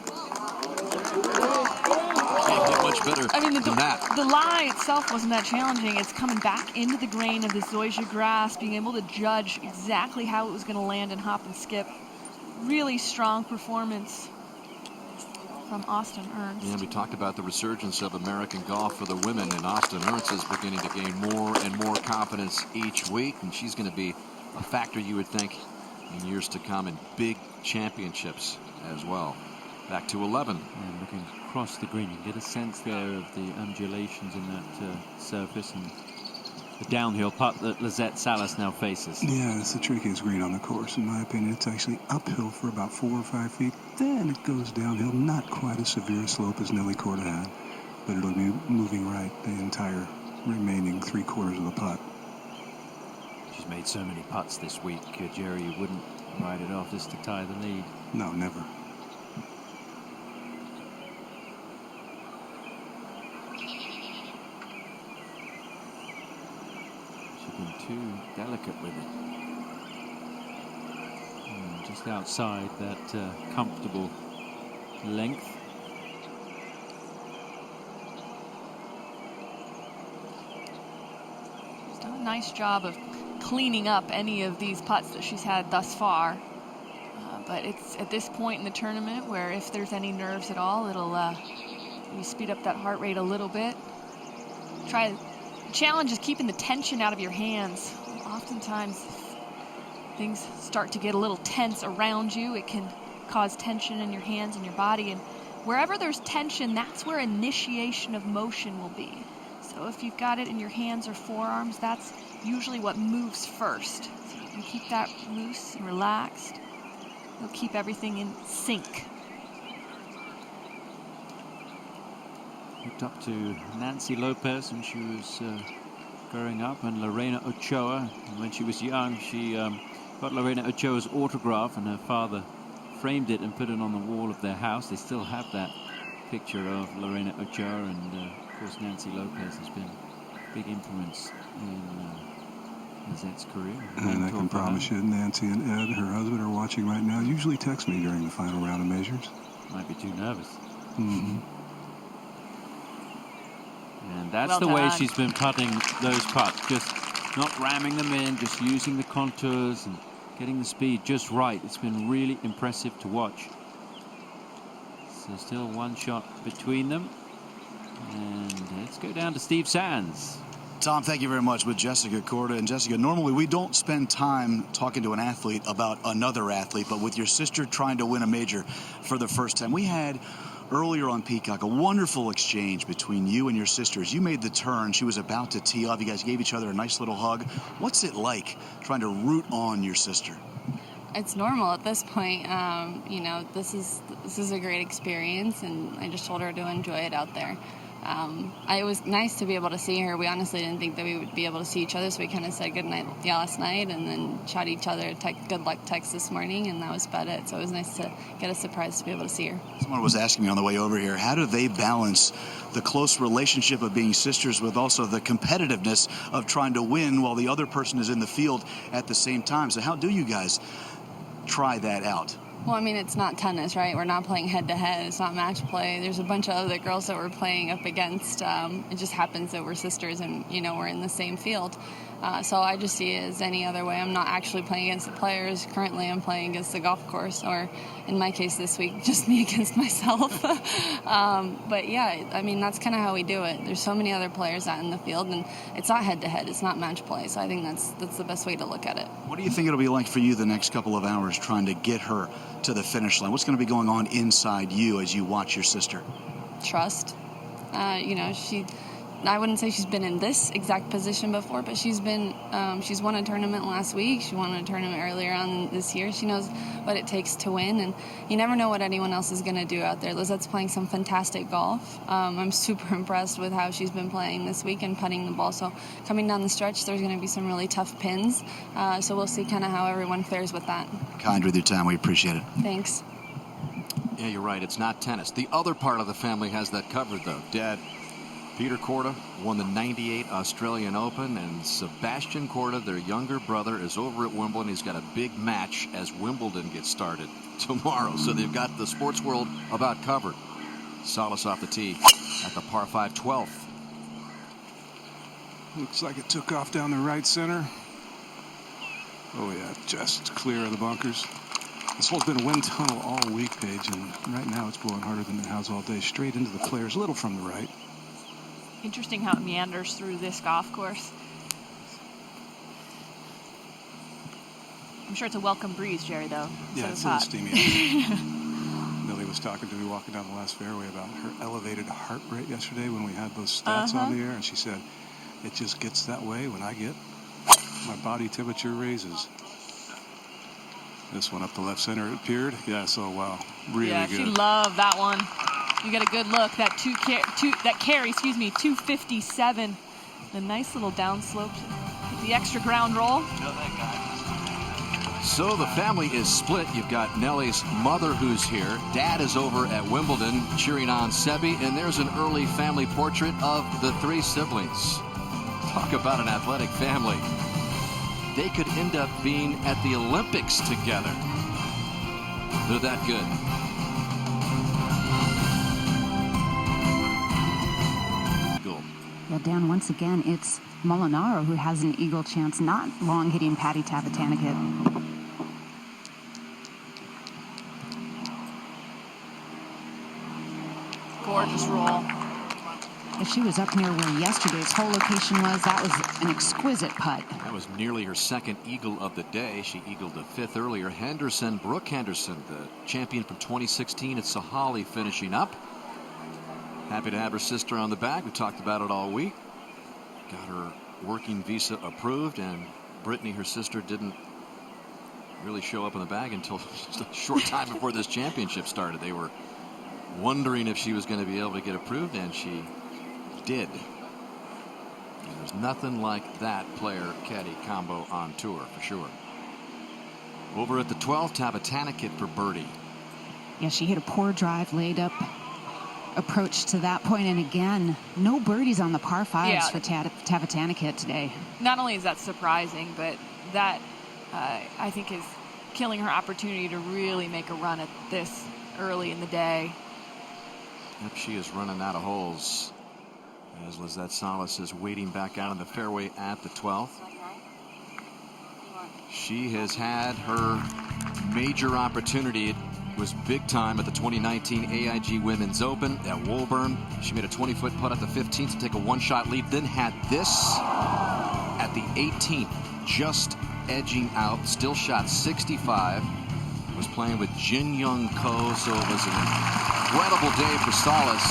Can't get much better than that. The lie itself wasn't that challenging. It's coming back into the grain of this zoysia grass, being able to judge exactly how it was going to land and hop and skip. Really strong performance from Austin Ernst. Yeah, we talked about the resurgence of American golf for the women, and Austin Ernst is beginning to gain more and more confidence each week, and she's going to be a factor, you would think, in years to come in big championships as well. Back to 11. And looking across the green, you can get a sense there of the undulations in that surface and the downhill putt that Lizette Salas now faces. Yeah, it's the trickiest green on the course, in my opinion. It's actually uphill for about 4 or 5 feet. Then it goes downhill, not quite as severe a slope as Nelly Korda had, but it'll be moving right the entire remaining 3/4 of the putt. She's made so many putts this week, Jerry, you wouldn't write it off just to tie the lead. No, never. She's been too delicate with it. Just outside that comfortable length. She's done a nice job of cleaning up any of these putts that she's had thus far. But it's at this point in the tournament where if there's any nerves at all, it'll maybe speed up that heart rate a little bit. The challenge is keeping the tension out of your hands. Oftentimes, things start to get a little tense around you. It can cause tension in your hands and your body. And wherever there's tension, that's where initiation of motion will be. So if you've got it in your hands or forearms, that's usually what moves first. So you can keep that loose and relaxed. You'll keep everything in sync. Looked up to Nancy Lopez when she was growing up, and Lorena Ochoa. And when she was young, she got Lorena Ochoa's autograph, and her father framed it and put it on the wall of their house. They still have that picture of Lorena Ochoa, and of course Nancy Lopez has been a big influence in Lizette's career. And I can promise you, Nancy and Ed, her husband, are watching right now. Usually text me during the final round of measures. Might be too nervous. Mm-hmm. And that's the way she's been putting those putts. Just not ramming them in, just using the contours and getting the speed just right. It's been really impressive to watch. So still one shot between them. And let's go down to Steve Sands. Tom, thank you very much. With Jessica Korda. And Jessica, normally we don't spend time talking to an athlete about another athlete, but with your sister trying to win a major for the first time, we had earlier on Peacock a wonderful exchange between you and your sisters. You made the turn. She was about to tee off. You guys gave each other a nice little hug. What's it like trying to root on your sister? It's normal at this point. You know, this is a great experience, and I just told her to enjoy it out there. it was nice to be able to see her. We honestly didn't think that we would be able to see each other, so we kind of said good night last night and then shot each other good luck text this morning, and that was about it. So it was nice to get a surprise to be able to see her. Someone was asking me on the way over here, how do they balance the close relationship of being sisters with also the competitiveness of trying to win while the other person is in the field at the same time? So how do you guys try that out? Well, I mean, it's not tennis, right? We're not playing head-to-head. It's not match play. There's a bunch of other girls that we're playing up against. It just happens that we're sisters and, we're in the same field. So I just see it as any other way. I'm not actually playing against the players. Currently, I'm playing against the golf course, or in my case this week, just me against myself. But yeah, I mean, that's kind of how we do it. There's so many other players out in the field, and it's not head-to-head. It's not match play. So I think that's the best way to look at it. What do you think it'll be like for you the next couple of hours trying to get her to the finish line? What's going to be going on inside you as you watch your sister? Trust. I wouldn't say she's been in this exact position before, but she's won a tournament last week. She won a tournament earlier on this year. She knows what it takes to win, and you never know what anyone else is going to do out there. Lizette's playing some fantastic golf. I'm super impressed with how she's been playing this week and putting the ball. So coming down the stretch, there's going to be some really tough pins. So we'll see kind of how everyone fares with that. Kind with your time. We appreciate it. Thanks. Yeah, you're right. It's not tennis. The other part of the family has that covered, though. Dad, Peter Korda, won the '98 Australian Open, and Sebastian Korda, their younger brother, is over at Wimbledon. He's got a big match as Wimbledon gets started tomorrow. So they've got the sports world about covered. Salas off the tee at the par 5 12th. Looks like it took off down the right center. Oh, yeah, just clear of the bunkers. This hole's been a wind tunnel all week, Paige, and right now it's blowing harder than it has all day. Straight into the players, a little from the right. Interesting how it meanders through this golf course. I'm sure it's a welcome breeze, Jerry, though. Yeah, it's a little steamy. Nelly was talking to me walking down the last fairway about her elevated heart rate yesterday when we had those stats on the air, and she said, it just gets that way when I get my body temperature raises. This one up the left center, it appeared. Yeah, so wow, really good. Yeah, she loved that one. You got a good look. That carry, 257. A nice little downslope. The extra ground roll. So the family is split. You've got Nelly's mother who's here. Dad is over at Wimbledon cheering on Sebi. And there's an early family portrait of the three siblings. Talk about an athletic family. They could end up being at the Olympics together. They're that good. Well, Dan, once again, it's Molinaro who has an eagle chance, not long hitting Patty Tavatanakit. Gorgeous roll. If she was up near where yesterday's hole location was, that was an exquisite putt. That was nearly her second eagle of the day. She eagled the fifth earlier. Brooke Henderson, the champion from 2016 at Sahalee, finishing up. Happy to have her sister on the back. We talked about it all week. Got her working visa approved, and Brittany, her sister, didn't really show up in the bag until just a short time before this championship started. They were wondering if she was going to be able to get approved, and she did. And there's nothing like that player-caddy combo on tour, for sure. Over at the 12th, Tavatanakit for birdie. Yeah, she hit a poor drive, laid up approach to that point, and again, no birdies on the par 5s for Tavatanakit today. Not only is that surprising, but that I think is killing her opportunity to really make a run at this early in the day. Yep, she is running out of holes as Lizette Salas is waiting back out on the fairway at the 12th. She has had her major opportunity. It was big time at the 2019 AIG Women's Open at Woburn. She made a 20-foot putt at the 15th to take a one-shot lead, then had this at the 18th, just edging out, still shot 65. Was playing with Jin Young Ko, so it was an incredible day for Salas,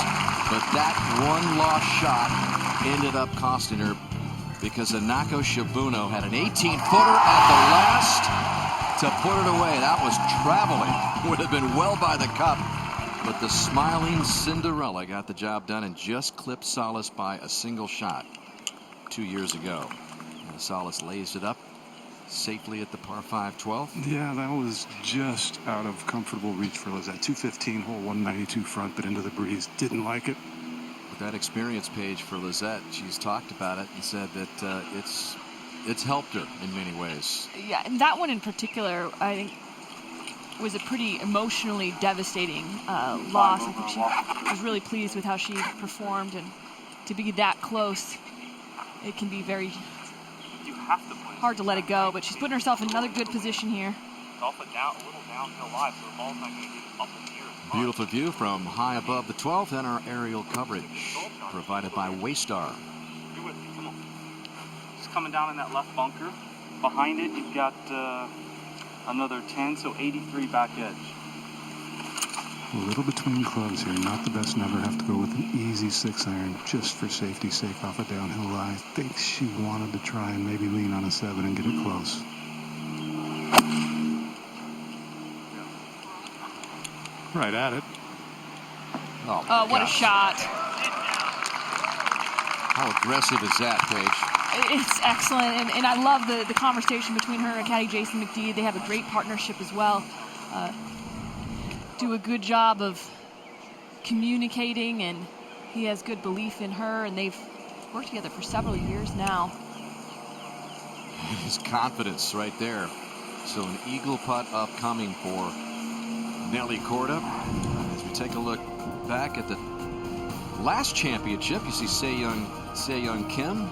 but that one lost shot ended up costing her because Anako Shibuno had an 18-footer at the last to put it away. That was traveling. Would have been well by the cup. But the smiling Cinderella got the job done and just clipped Salas by a single shot 2 years ago. And Salas lays it up safely at the par 5 12th. Yeah, that was just out of comfortable reach for Lizette. 215 hole, 192 front, but into the breeze. Didn't like it. With that experience page for Lizette, she's talked about it and said that it's helped her in many ways. Yeah, and that one in particular, I think, was a pretty emotionally devastating loss. I think she was really pleased with how she performed, and to be that close, it can be very hard to let it go. But she's putting herself in another good position here. It's also a little downhill lie, so the ball's not going to get up in the air. Beautiful view from high above the 12th and our aerial coverage provided by Waystar. You're with me, come on. Just coming down in that left bunker. Behind it, you've got another 10, so 83 back edge. A little between clubs here. Not the best number. Have to go with an easy 6-iron just for safety's sake off a downhill lie. I think she wanted to try and maybe lean on a 7 and get it close. Right at it. Oh, what a shot. How aggressive is that, Paige? It's excellent, and I love the conversation between her and caddy Jason McDee. They have a great partnership as well. Do a good job of communicating, and he has good belief in her, and they've worked together for several years now. His confidence right there. So an eagle putt upcoming for Nelly Korda. As we take a look back at the last championship, you see Hyoju Kim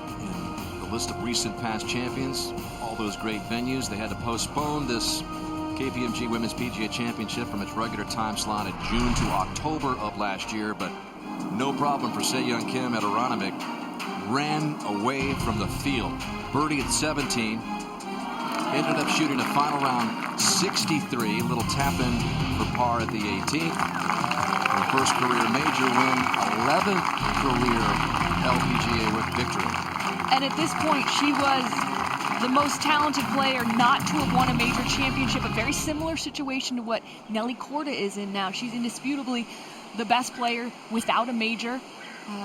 in the list of recent past champions. All those great venues. They had to postpone this Kpmg Women's PGA Championship from its regular time slot in June to October of last year, but no problem for Hyoju Kim at Aronimink. Ran away from the field. Birdie at 17. Ended up shooting a final round 63. A little tap in for par at the 18th. Her first career major win, 11th career LPGA victory. And at this point, she was the most talented player not to have won a major championship. A very similar situation to what Nelly Korda is in now. She's indisputably the best player without a major.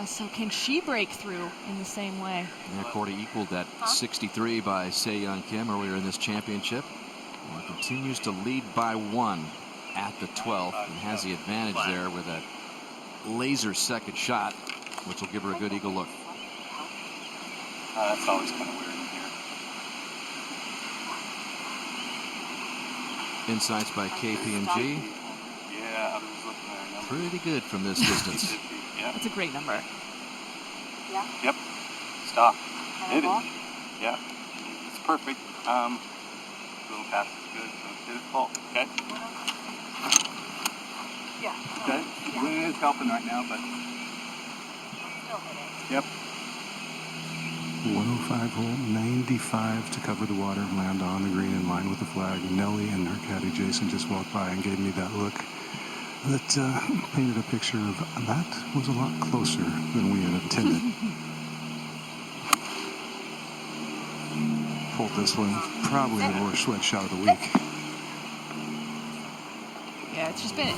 So can she break through in the same way? Yeah, Korda equaled that 63 by Hyoju Kim earlier in this championship. And continues to lead by 1 at the 12th and has the advantage there with that laser second shot, which will give her a good eagle look. That's always kind of weird in here. Insights by Kpmg. Yeah, I was looking at her number. Pretty good from this distance. Yeah. That's a great number. Yeah. Yep. Stop. Hit it. Yeah. It's perfect. Little pass is good, so hit it fault. Okay. Yeah. Okay. Yeah. Wind is helping right now, but. Still hit it. Yep. 105 hole, 95 to cover the water, land on the green in line with the flag. Nelly and her caddy Jason just walked by and gave me that look that painted a picture of that was a lot closer than we had intended. Pulled this one, probably the worst sweat shot of the week. Yeah, it's just been,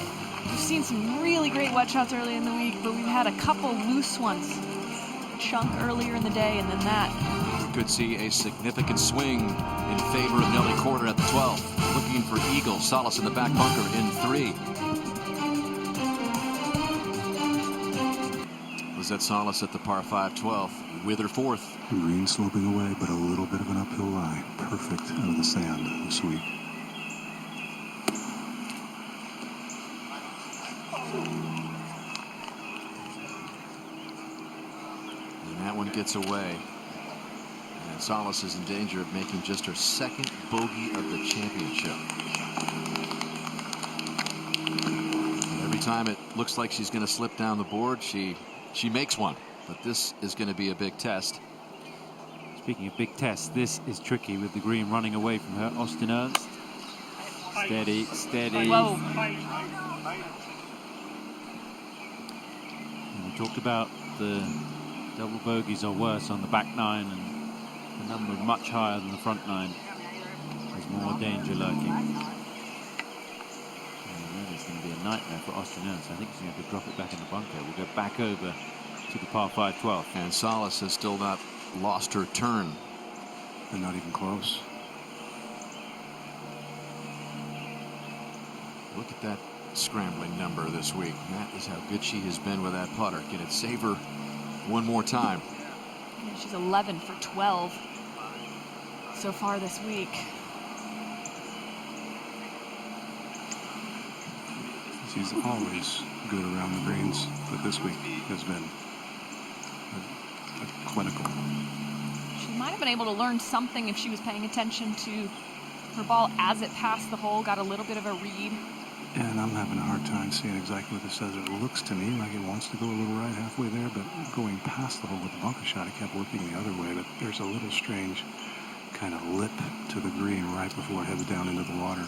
we've seen some really great wet shots early in the week, but we've had a couple loose ones. Chunk earlier in the day, and then that. Could see a significant swing in favor of Nelly Korda at the 12th. Looking for eagle. Salas in the back bunker in 3. Lizette Salas at the par 5 12th with her 4th. Green sloping away, but a little bit of an uphill lie. Perfect out of the sand. Sweet. That one gets away. And Salas is in danger of making just her 2nd bogey of the championship. Every time it looks like she's going to slip down the board, she makes one. But this is going to be a big test. Speaking of big tests, this is tricky with the green running away from her. Austin Ernst. Steady, steady. Whoa. And we talked about the double bogeys or worse on the back 9, and the number much higher than the front 9. There's more danger lurking. And that is going to be a nightmare for Australians. I think she's going to have to drop it back in the bunker. We'll go back over to the par 5 12th. And Salas has still not lost her turn. They're not even close. Look at that scrambling number this week. That is how good she has been with that putter. Can it save her one more time? Yeah, she's 11 for 12 so far this week. She's always good around the greens, but this week has been clinical. She might have been able to learn something if she was paying attention to her ball as it passed the hole, got a little bit of a read. And I'm having a hard time seeing exactly what this says. It looks to me like it wants to go a little right halfway there, but going past the hole with the bunker shot, it kept working the other way. But there's a little strange kind of lip to the green right before it heads down into the water.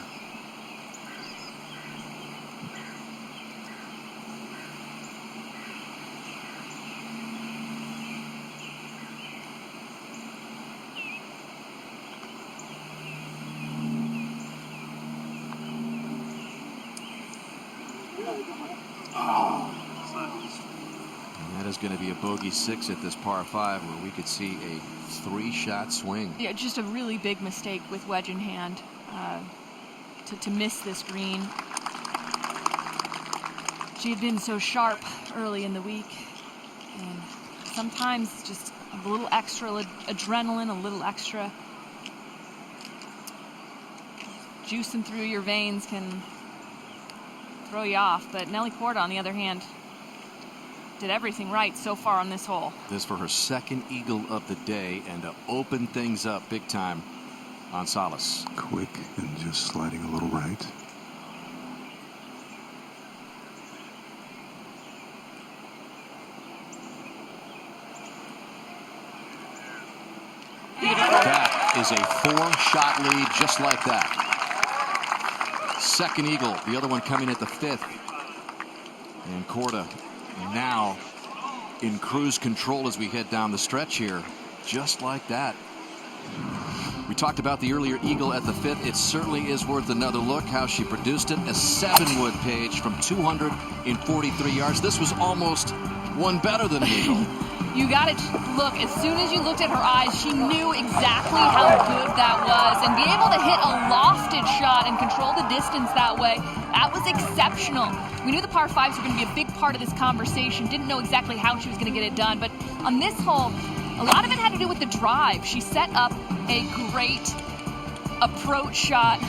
Going to be a bogey 6 at this par 5 where we could see a 3-shot swing. Yeah, just a really big mistake with wedge in hand to miss this green. She had been so sharp early in the week, and sometimes just a little extra adrenaline, a little extra juicing through your veins can throw you off. But Nelly Korda, on the other hand, did everything right so far on this hole. This for her second eagle of the day and to open things up big time on Salas. Quick and just sliding a little right. That is a 4-shot lead just like that. Second eagle, the other one coming at the 5th. And Korda now in cruise control as we head down the stretch here, just like that. We talked about the earlier eagle at the 5th. It certainly is worth another look how she produced it. A 7-wood page from 243 yards. This was almost one better than an eagle. You got to look, as soon as you looked at her eyes, she knew exactly how good that was. And be able to hit a lofted shot and control the distance that way, that was exceptional. We knew the par 5s were going to be a big part of this conversation. Didn't know exactly how she was going to get it done. But on this hole, a lot of it had to do with the drive. She set up a great approach shot.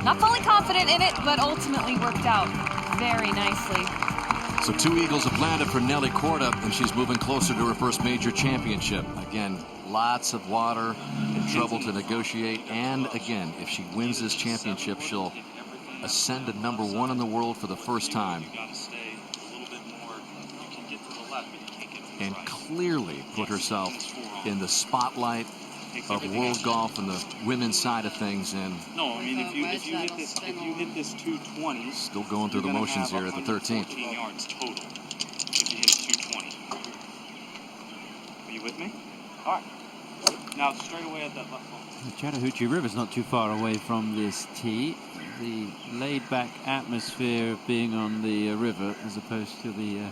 Not fully confident in it, but ultimately worked out very nicely. So 2 eagles have landed for Nelly Korda, and she's moving closer to her first major championship. Again, lots of water and trouble to negotiate. And again, if she wins this championship, she'll ascend to #1 in the world for the first time. And clearly put herself in the spotlight of world golf and the women's side of things. And no, I mean, if you hit this 220, still going through the motions here at the 13th. 14 yards total. If you hit it 220. Are you with me? All right. Now straight away at that left hole. The Chattahoochee River is not too far away from this tee. The laid-back atmosphere of being on the river, as opposed to the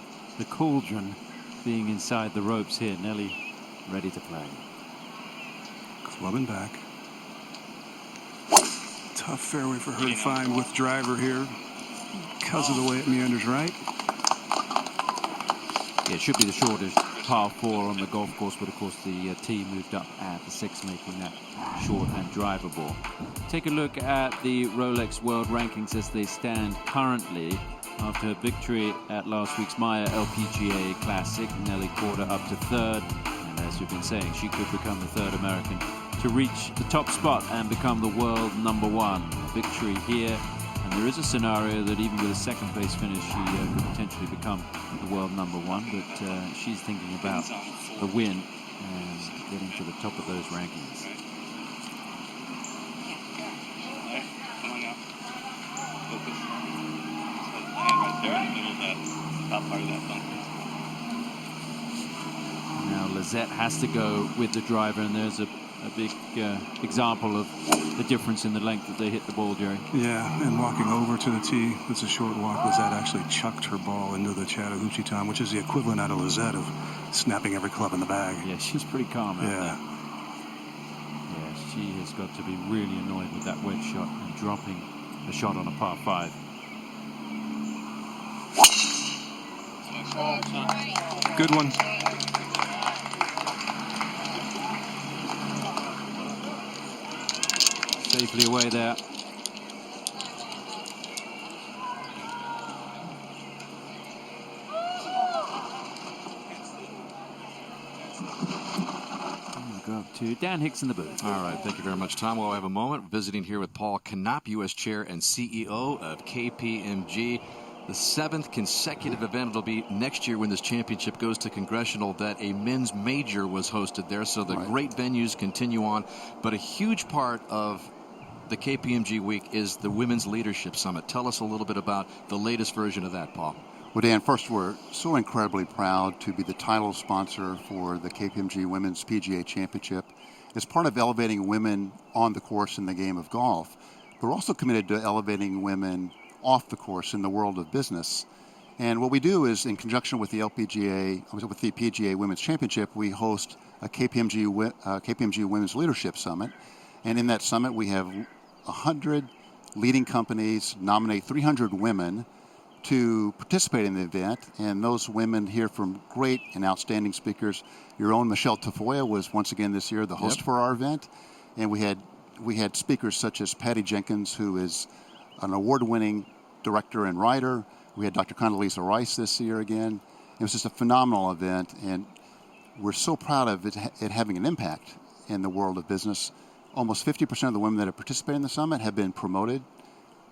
cauldron being inside the ropes here. Nelly ready to play. Clubbing back. Tough fairway for her to find with driver here because of the way it meanders right. Yeah, it should be the shortest par 4 on the golf course, but of course the tee moved up at the 6, making that short and drivable. Take a look at the Rolex World Rankings as they stand currently. After her victory at last week's Maya LPGA Classic, Nelly Korda up to 3rd. And as we've been saying, she could become the 3rd American to reach the top spot and become the world #1. Victory here, and there is a scenario that even with a 2nd place finish, she could potentially become the world #1. But she's thinking about the win and getting to the top of those rankings. Come on now. Focus. Land right there in the middle of that top part of that bunker. Now Lizette has to go with the driver, and there's a a big example of the difference in the length that they hit the ball, Jerry. Yeah, and walking over to the tee, it's a short walk. Lizette actually chucked her ball into the Chattahoochee Tom, which is the equivalent out of Lizette of snapping every club in the bag. Yeah, she's pretty calm out there. Yeah. Yeah, she has got to be really annoyed with that wedge shot and dropping a shot on a par 5. Good one. Safely away there. We'll go up to Dan Hicks in the booth. All right, thank you very much, Tom. Well, I have a moment visiting here with Paul Knopp, U.S. Chair and CEO of Kpmg. The 7th consecutive event. It'll be next year when this championship goes to Congressional that a men's major was hosted there. So the great venues continue on. But a huge part of the Kpmg week is the Women's Leadership Summit. Tell us a little bit about the latest version of that, Paul. Well, Dan, first, we're so incredibly proud to be the title sponsor for the Kpmg Women's PGA Championship. It's part of elevating women on the course in the game of golf. We're also committed to elevating women off the course in the world of business. And what we do is, in conjunction with the PGA Women's Championship, we host a KPMG Women's Leadership Summit. And in that summit, we have 100 leading companies nominate 300 women to participate in the event. And those women hear from great and outstanding speakers. Your own Michelle Tafoya was once again this year the host for our event. And we had speakers such as Patty Jenkins, who is an award-winning director and writer. We had Dr. Condoleezza Rice this year again. It was just a phenomenal event, and we're so proud of it having an impact in the world of business. Almost 50% of the women that have participated in the summit have been promoted,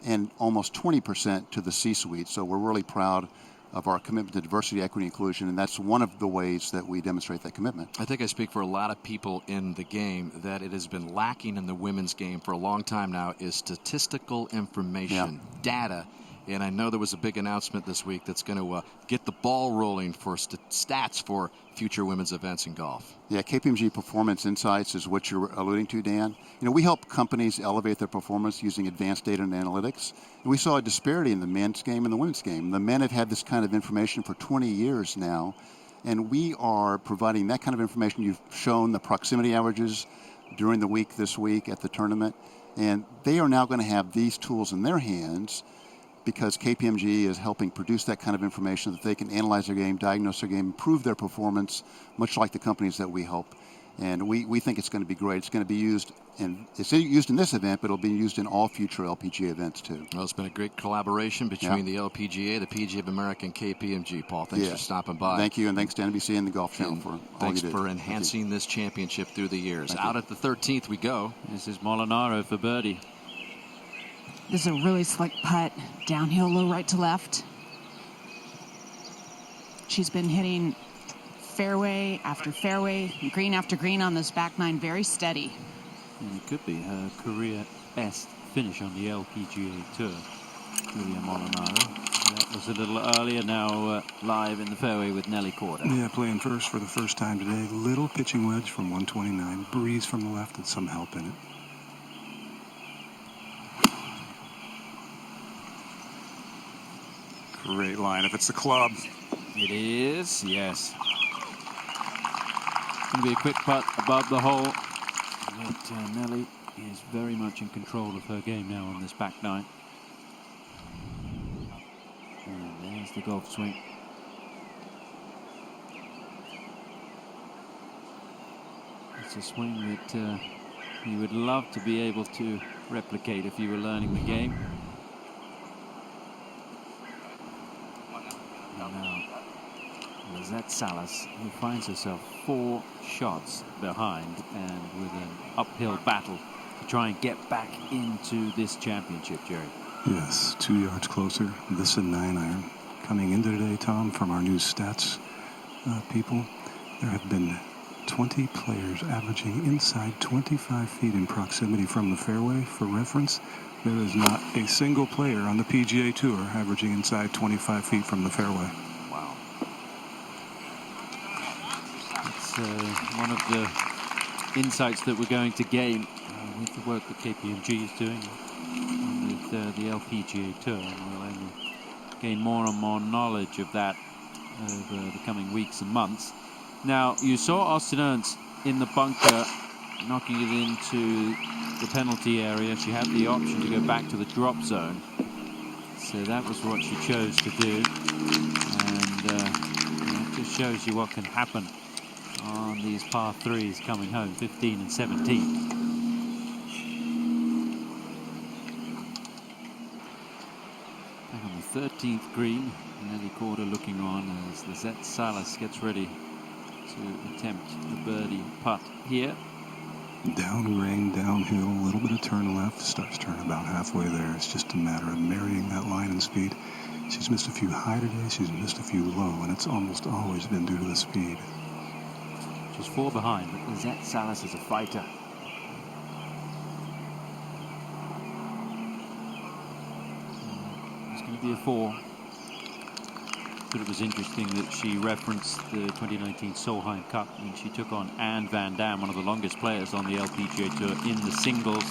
and almost 20% to the C-suite. So we're really proud of our commitment to diversity, equity, and inclusion, and that's one of the ways that we demonstrate that commitment. I think I speak for a lot of people in the game that it has been lacking in the women's game for a long time now is statistical information, data. And I know there was a big announcement this week that's going to get the ball rolling for stats for future women's events in golf. Yeah, KPMG Performance Insights is what you're alluding to, Dan. You know, we help companies elevate their performance using advanced data and analytics. And we saw a disparity in the men's game and the women's game. The men have had this kind of information for 20 years now, and we are providing that kind of information. You've shown the proximity averages during the week this week at the tournament, and they are now going to have these tools in their hands because KPMG is helping produce that kind of information that they can analyze their game, diagnose their game, improve their performance, much like the companies that we help. And we think it's going to be great. It's going to be used in this event, but it'll be used in all future LPGA events too. Well, it's been a great collaboration between the LPGA, the PGA of America, and KPMG. Paul, thanks for stopping by. Thank you, and thanks to NBC and the Golf Channel for all you did. Thanks for enhancing this championship through the years. Out at the 13th we go. This is Molinaro for birdie. This is a really slick putt. Downhill, low right to left. She's been hitting fairway after fairway, green after green on this back nine, very steady. And it could be her career best finish on the LPGA Tour. Julia Molinaro. That was a little earlier, now live in the fairway with Nelly Korda. Yeah, playing first for the first time today. Little pitching wedge from 129. Breeze from the left and some help in it. Great line if it's the club. It is, yes. Going to be a quick putt above the hole. But Nelly is very much in control of her game now on this back nine. And there's the golf swing. It's a swing that you would love to be able to replicate if you were learning the game. Now, Lizette Salas, who finds herself 4 shots behind and with an uphill battle to try and get back into this championship, Jerry. Yes, 2 yards closer. This a 9-iron. Coming into today, Tom, from our new stats people, there have been 20 players averaging inside 25 feet in proximity from the fairway. For reference, there is not a single player on the PGA Tour averaging inside 25 feet from the fairway. Wow. It's one of the insights that we're going to gain with the work that Kpmg is doing with the LPGA Tour. And we'll only gain more and more knowledge of that over the coming weeks and months. Now, you saw Austin Ernst in the bunker, knocking it into the penalty area. She had the option to go back to the drop zone. So that was what she chose to do. And it just shows you what can happen on these par threes coming home, 15 and 17. Back on the 13th green, Nelly Korda looking on as Lizette Salas gets ready to attempt the birdie putt here. Downgrain, downhill, a little bit of turn left, starts turning about halfway there. It's just a matter of marrying that line and speed. She's missed a few high today, she's missed a few low, and it's almost always been due to the speed. She's 4 behind, but Lizette Salas is a fighter. It's going to be a 4. But it was interesting that she referenced the 2019 Solheim Cup when she took on Anne Van Dam, one of the longest players on the LPGA Tour, in the singles.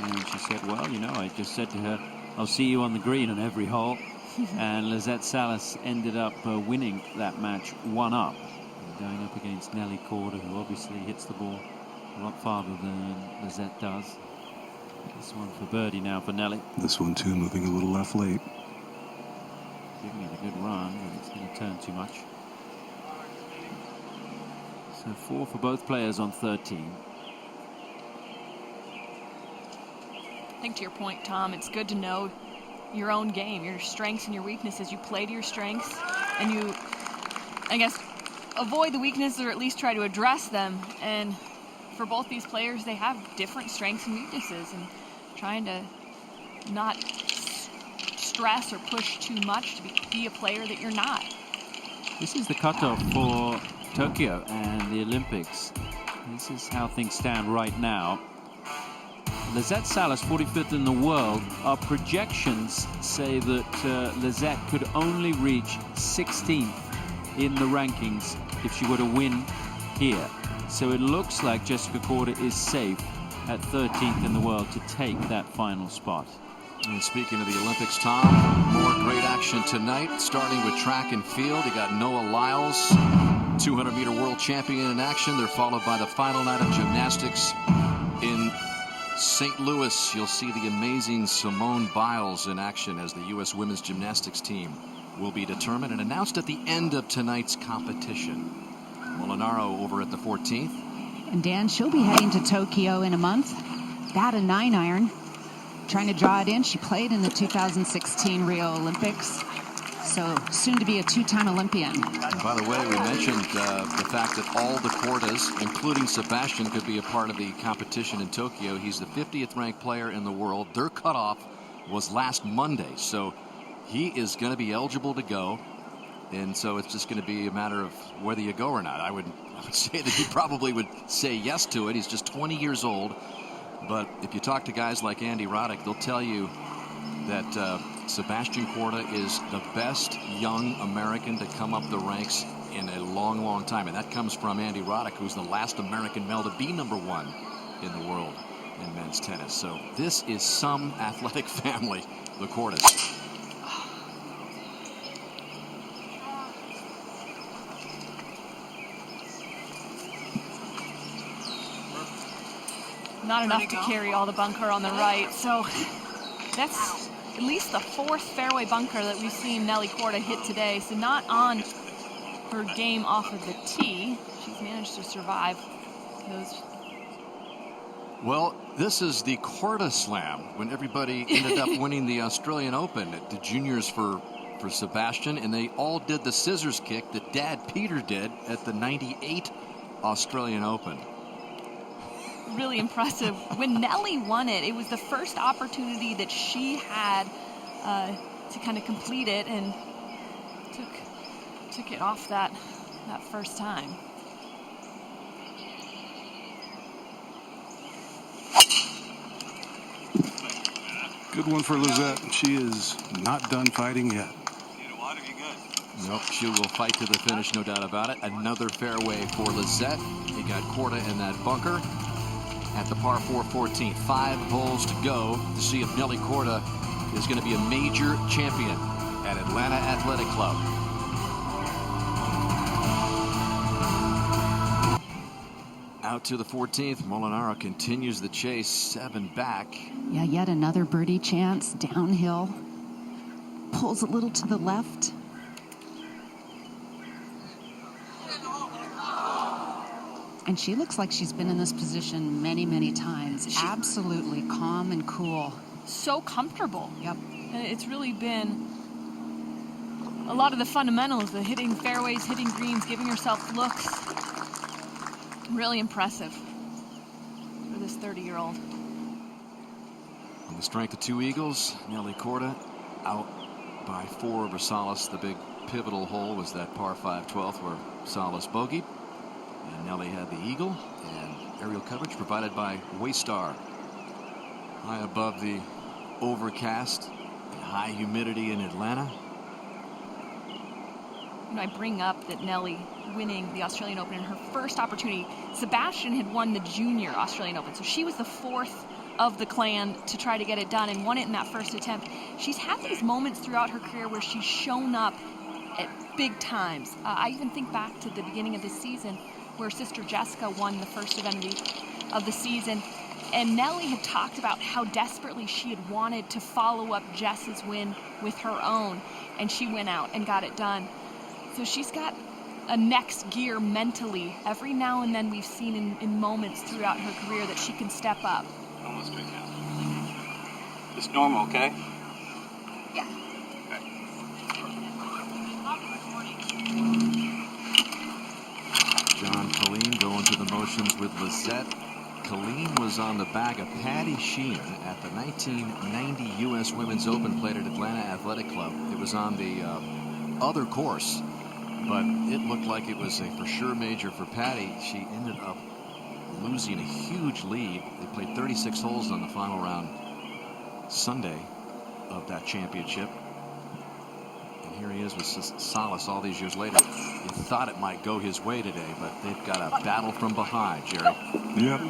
And she said, well, you know, I just said to her, I'll see you on the green on every hole. And Lizette Salas ended up winning that match 1-up, going up against Nelly Korda, who obviously hits the ball a lot farther than Lizette does. This one for birdie now for Nelly. This one too, moving a little left late. Giving it a good run, but it's going to turn too much. So 4 for both players on 13. I think to your point, Tom, it's good to know your own game, your strengths and your weaknesses. You play to your strengths, and you, I guess, avoid the weaknesses or at least try to address them. And for both these players, they have different strengths and weaknesses, and trying to not stress or push too much to be a player that you're not. This is the cutoff for Tokyo and the Olympics. This is how things stand right now. Lizette Salas, 45th in the world. Our projections say that Lizette could only reach 16th in the rankings if she were to win here. So it looks like Jessica Korda is safe at 13th in the world to take that final spot. And speaking of the Olympics, Tom, more great action tonight, starting with track and field. You got Noah Lyles, 200-meter world champion in action. They're followed by the final night of gymnastics in St. Louis. You'll see the amazing Simone Biles in action as the U.S. women's gymnastics team will be determined and announced at the end of tonight's competition. Molinaro over at the 14th. And Dan, she'll be heading to Tokyo in a month. Bat a 9-iron. Trying to draw it in. She played in the 2016 Rio Olympics, so soon to be a 2-time Olympian. And by the way, we mentioned the fact that all the Kordas, including Sebastian, could be a part of the competition in Tokyo. He's the 50th ranked player in the world. Their cutoff was last Monday, so he is going to be eligible to go. And so it's just going to be a matter of whether you go or not. I would say that he probably would say yes to it. He's just 20 years old. But if you talk to guys like Andy Roddick, they'll tell you that Sebastian Korda is the best young American to come up the ranks in a long, long time. And that comes from Andy Roddick, who's the last American male to be #1 in the world in men's tennis. So this is some athletic family, the Kordas. Not enough to carry all the bunker on the right, so that's at least the 4th fairway bunker that we've seen Nelly Korda hit today. So not on her game off of the tee. She's managed to survive those. Well, this is the Korda Slam, when everybody ended up winning the Australian Open at the juniors for Sebastian, and they all did the scissors kick that Dad Peter did at the '98 Australian Open. Really impressive. When Nelly won it, it was the first opportunity that she had to kind of complete it, and took it off that first time. Good one for Lizette. She is not done fighting yet. Need a water, you good? Nope, she will fight to the finish, no doubt about it. Another fairway for Lizette. He got Korda in that bunker at the par 4 14th. 5 holes to go to see if Nelly Korda is going to be a major champion at Atlanta Athletic Club. Out to the 14th, Molinaro continues the chase, 7 back. Yeah, yet another birdie chance downhill. Pulls a little to the left. And she looks like she's been in this position many, many times. Absolutely calm and cool. So comfortable. Yep. And it's really been a lot of the fundamentals, the hitting fairways, hitting greens, giving herself looks. Really impressive for this 30-year-old. On the strength of 2 eagles, Nelly Korda out by 4 over Salas. The big pivotal hole was that par 5 12th where Salas bogeyed. And Nelly had the eagle, and aerial coverage provided by Waystar. High above the overcast and high humidity in Atlanta. You know, I bring up that Nelly winning the Australian Open in her first opportunity. Sebastian had won the junior Australian Open, so she was the 4th of the clan to try to get it done and won it in that first attempt. She's had these moments throughout her career where she's shown up at big times. I even think back to the beginning of this season where sister Jessica won the first event of the season. And Nelly had talked about how desperately she had wanted to follow up Jess's win with her own. And she went out and got it done. So she's got a next gear mentally. Every now and then we've seen in moments throughout her career that she can step up. Almost straight down. It's normal, okay? Yeah. John Colleen going through the motions with Lizette. Colleen was on the back of Patty Sheehan at the 1990 U.S. Women's Open played at Atlanta Athletic Club. It was on the other course, but it looked like it was a for sure major for Patty. She ended up losing a huge lead. They played 36 holes on the final round Sunday of that championship. And here he is with Salas all these years later. You thought it might go his way today, but they've got a battle from behind, Jerry. Yep.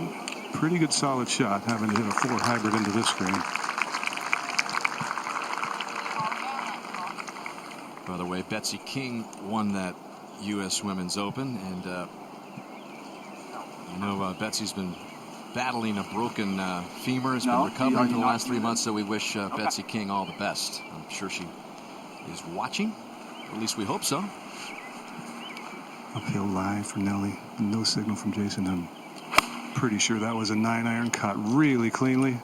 Pretty good solid shot having to hit a 4 hybrid into this green. By the way, Betsy King won that U.S. Women's Open, and you know, Betsy's been battling a broken femur, has been recovering for the last 3 months, so we wish Betsy King all the best. I'm sure she is watching, or at least we hope so. Uphill lie for Nelly. No signal from Jason. I'm pretty sure that was a 9-iron cut really cleanly.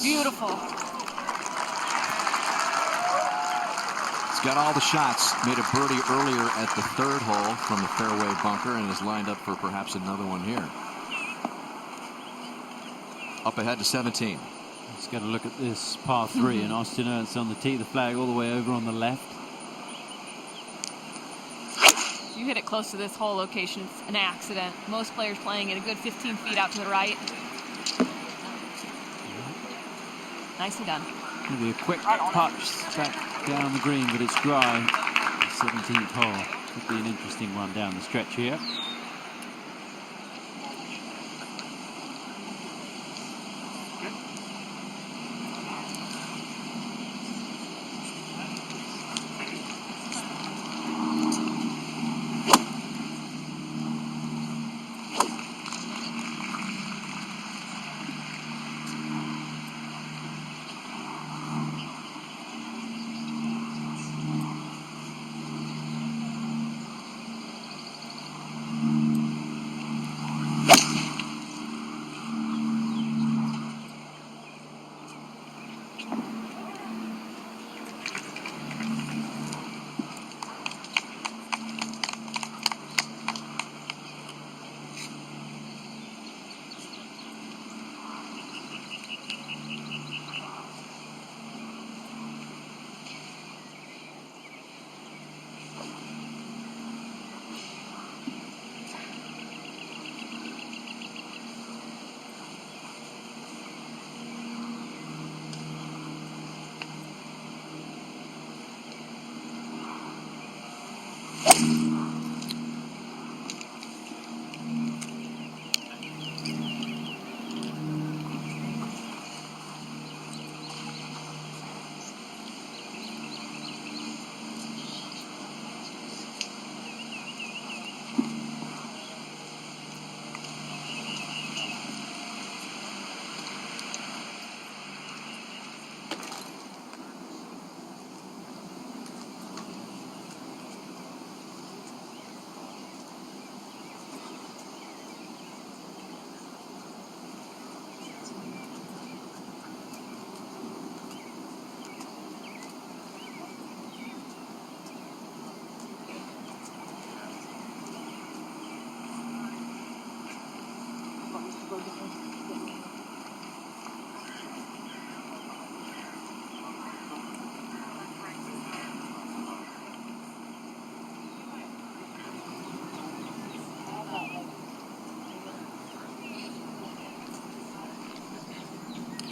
Beautiful. He's got all the shots. Made a birdie earlier at the 3rd hole from the fairway bunker and is lined up for perhaps another one here. Up ahead to 17. He's got to look at this par 3 and Austin Ernst on the tee. The flag all the way over on the left. You hit it close to this hole location. It's an accident. Most players playing it a good 15 feet out to the right. Nicely done. Maybe a quick putt back down the green, but it's dry. The 17th hole. Could be an interesting one down the stretch here.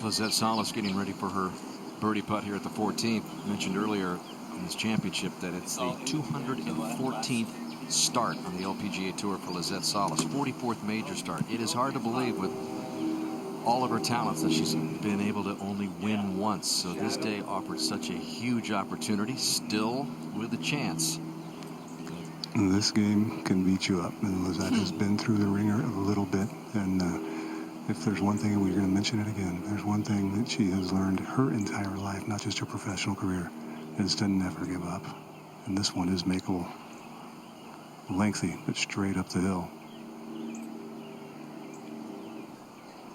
Lizette Salas getting ready for her birdie putt here at the 14th. Mentioned earlier in this championship that it's the 214th start on the LPGA Tour for Lizette Salas. 44th major start. It is hard to believe with all of her talents that she's been able to only win once. So this day offered such a huge opportunity, still with a chance. This game can beat you up, and Lizette has been through the ringer a little bit, and if there's one thing, and we're going to mention it again, there's one thing that she has learned her entire life, not just her professional career, is to never give up. And this one is makeable. Lengthy, but straight up the hill.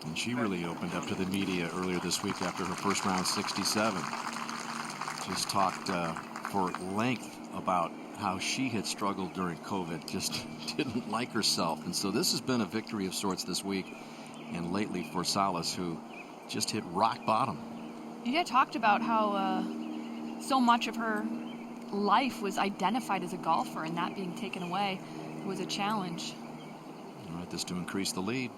And she really opened up to the media earlier this week after her first round 67. Just talked for length about how she had struggled during COVID, just didn't like herself. And so this has been a victory of sorts this week and lately for Salas, who just hit rock bottom. You talked about how so much of her life was identified as a golfer, and that being taken away was a challenge. All right, this to increase the lead.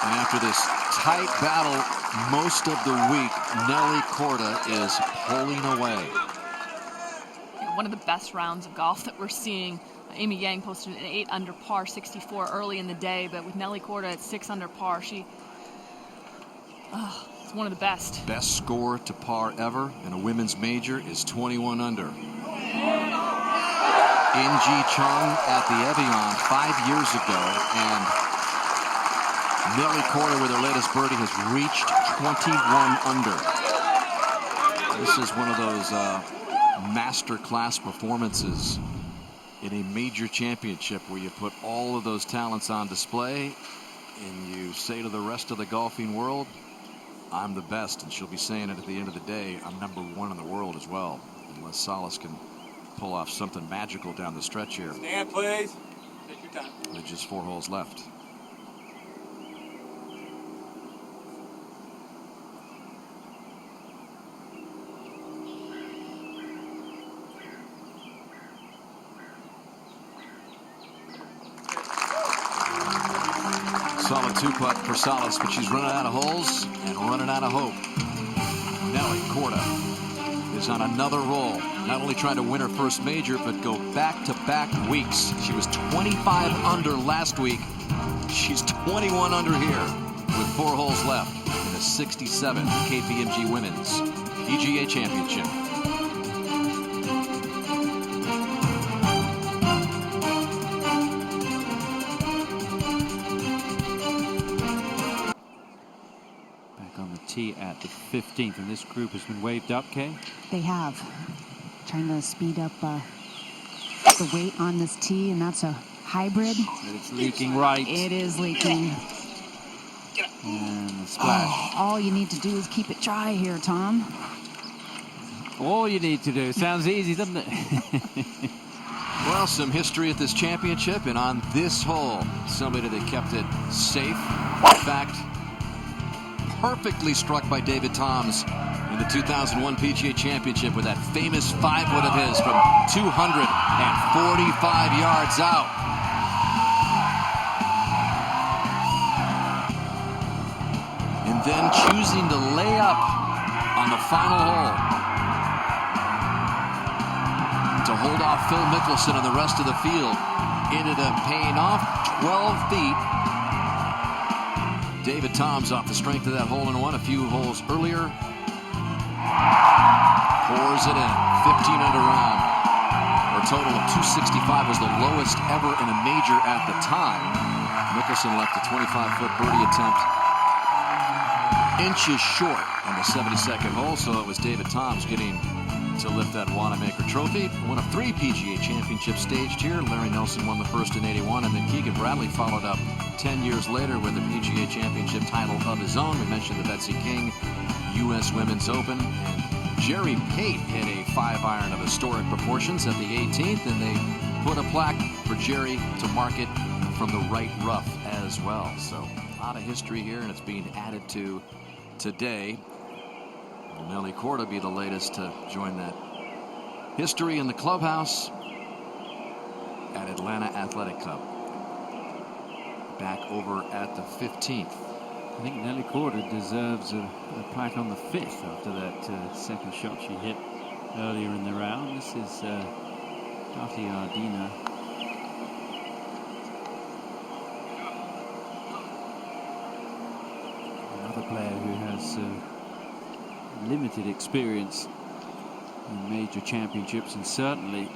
And after this tight battle most of the week, Nelly Korda is pulling away. One of the best rounds of golf that we're seeing. Amy Yang posted an 8 under par 64 early in the day, but with Nelly Korda at 6 under par, it's one of the best. Best score to par ever in a women's major is 21 under. In-Ji Chung at the Evian 5 years ago, and Nelly Korda with her latest birdie has reached 21 under. This is one of those master class performances in a major championship where you put all of those talents on display and you say to the rest of the golfing world, I'm the best. And she'll be saying it at the end of the day, I'm #1 in the world as well, unless Salas can pull off something magical down the stretch here. Stand, please. Take your time. With just 4 holes left. Solid 2-putt for Salas, but she's running out of holes and running out of hope. Nelly Korda is on another roll, not only trying to win her first major, but go back-to-back weeks. She was 25 under last week. She's 21 under here with 4 holes left in the 67 Kpmg Women's PGA Championship. Tee at the 15th, and this group has been waved up, Kay? They have. Trying to speed up the weight on this tee, and that's a hybrid. It's leaking right. It is leaking. And the splash. All you need to do is keep it dry here, Tom. All you need to do. Sounds easy, doesn't it? Well, some history at this championship, and on this hole, somebody that kept it safe. In fact, perfectly struck by David Toms in the 2001 PGA Championship with that famous 5-wood of his from 245 yards out. And then choosing to lay up on the final hole to hold off Phil Mickelson and the rest of the field. Ended up paying off 12 feet. David Toms off the strength of that hole-in-one a few holes earlier. Pours it in. 15 under round. A total of 265 was the lowest ever in a major at the time. Mickelson left a 25-foot birdie attempt inches short on the 72nd hole, so it was David Toms getting to lift that Wanamaker trophy. One of 3 PGA championships staged here. Larry Nelson won the first in '81, and then Keegan Bradley followed up 10 years later with a PGA championship title of his own. We mentioned the Betsy King U.S. Women's Open, and Jerry Pate hit a 5-iron of historic proportions at the 18th, and they put a plaque for Jerry to mark it from the right rough as well. So a lot of history here, and it's being added to today. Will Nelly Korda be the latest to join that history in the clubhouse at Atlanta Athletic Club. Back over at the 15th. I think Nelly Korda deserves a plaque on the 5th after that second shot she hit earlier in the round. This is Dottie Ardina. Another player who has limited experience in major championships, and certainly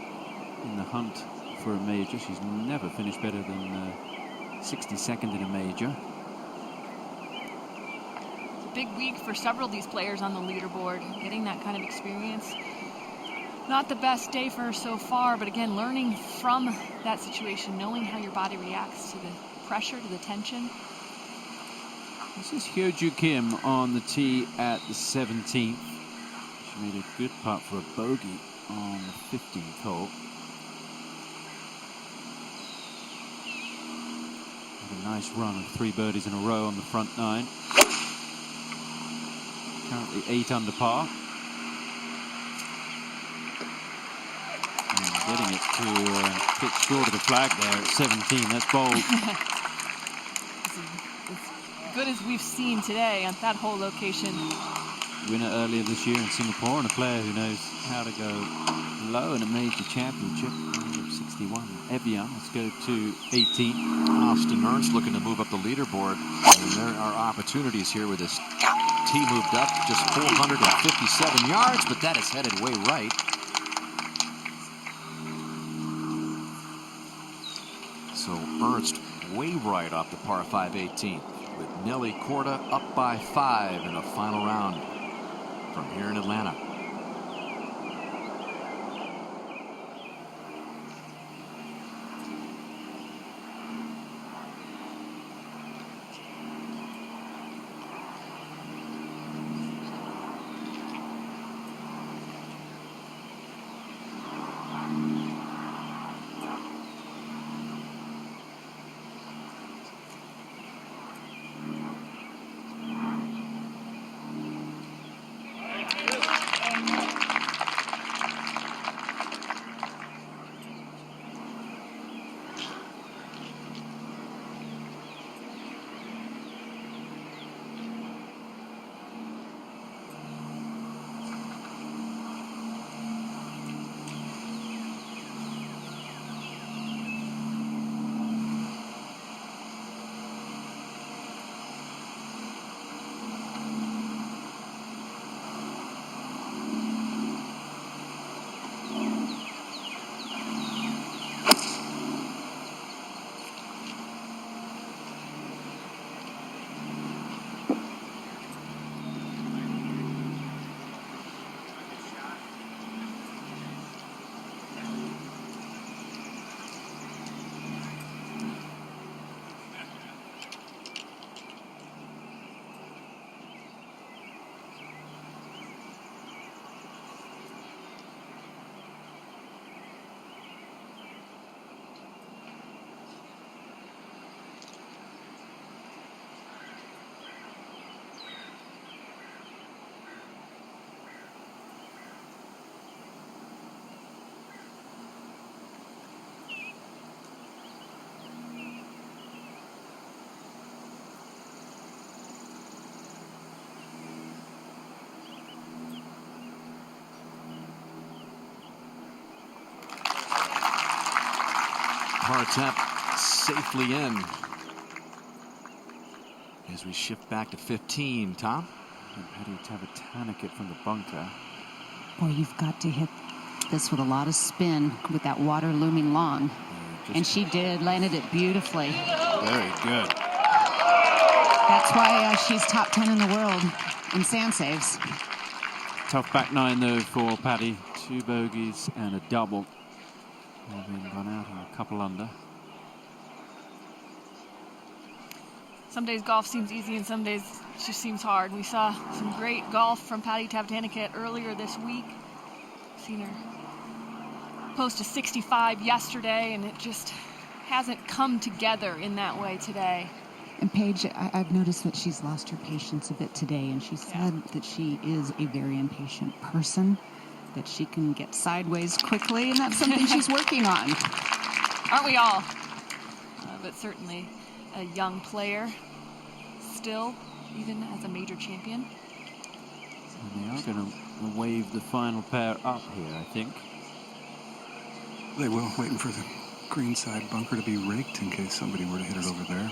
in the hunt for a major. She's never finished better than 62nd in a major. Big week for several of these players on the leaderboard, getting that kind of experience. Not the best day for her so far, but again, learning from that situation, knowing how your body reacts to the pressure, to the tension. This is Hyoju Kim on the tee at the 17th. She made a good putt for a bogey on the 15th hole. Had a nice run of 3 birdies in a row on the front 9. Currently 8 under par. And getting it to pitch short of the flag there at 17. That's bold. As good as we've seen today at that whole location. Winner earlier this year in Singapore, and a player who knows how to go low in a major championship. 61. Evian, let's go to 18. Austin Ernst looking to move up the leaderboard. And there are opportunities here with this tee moved up just 457 yards, but that is headed way right. So Ernst way right off the par 5 18th, with Nelly Korda up by 5 in the final round from here in Atlanta. Par tap safely in as we shift back to 15. Tom? And Paddy to have a tourniquet from the bunker. Boy, you've got to hit this with a lot of spin with that water looming long. And she did, landed it beautifully. Very good. That's why she's top 10 in the world in sand saves. Tough back 9 though for Paddy. 2 bogeys and a double. Having gone out a couple under. Some days golf seems easy and some days it just seems hard. We saw some great golf from Patty Tavtaniket earlier this week. Seen her post a 65 yesterday, and it just hasn't come together in that way today. And Paige, I've noticed that she's lost her patience a bit today, and she said that she is a very impatient person, that she can get sideways quickly, and that's something she's working on. Aren't we all? But certainly a young player still, even as a major champion. And they are going to wave the final pair up here, I think. They will, waiting for the greenside bunker to be raked in case somebody were to hit it over there.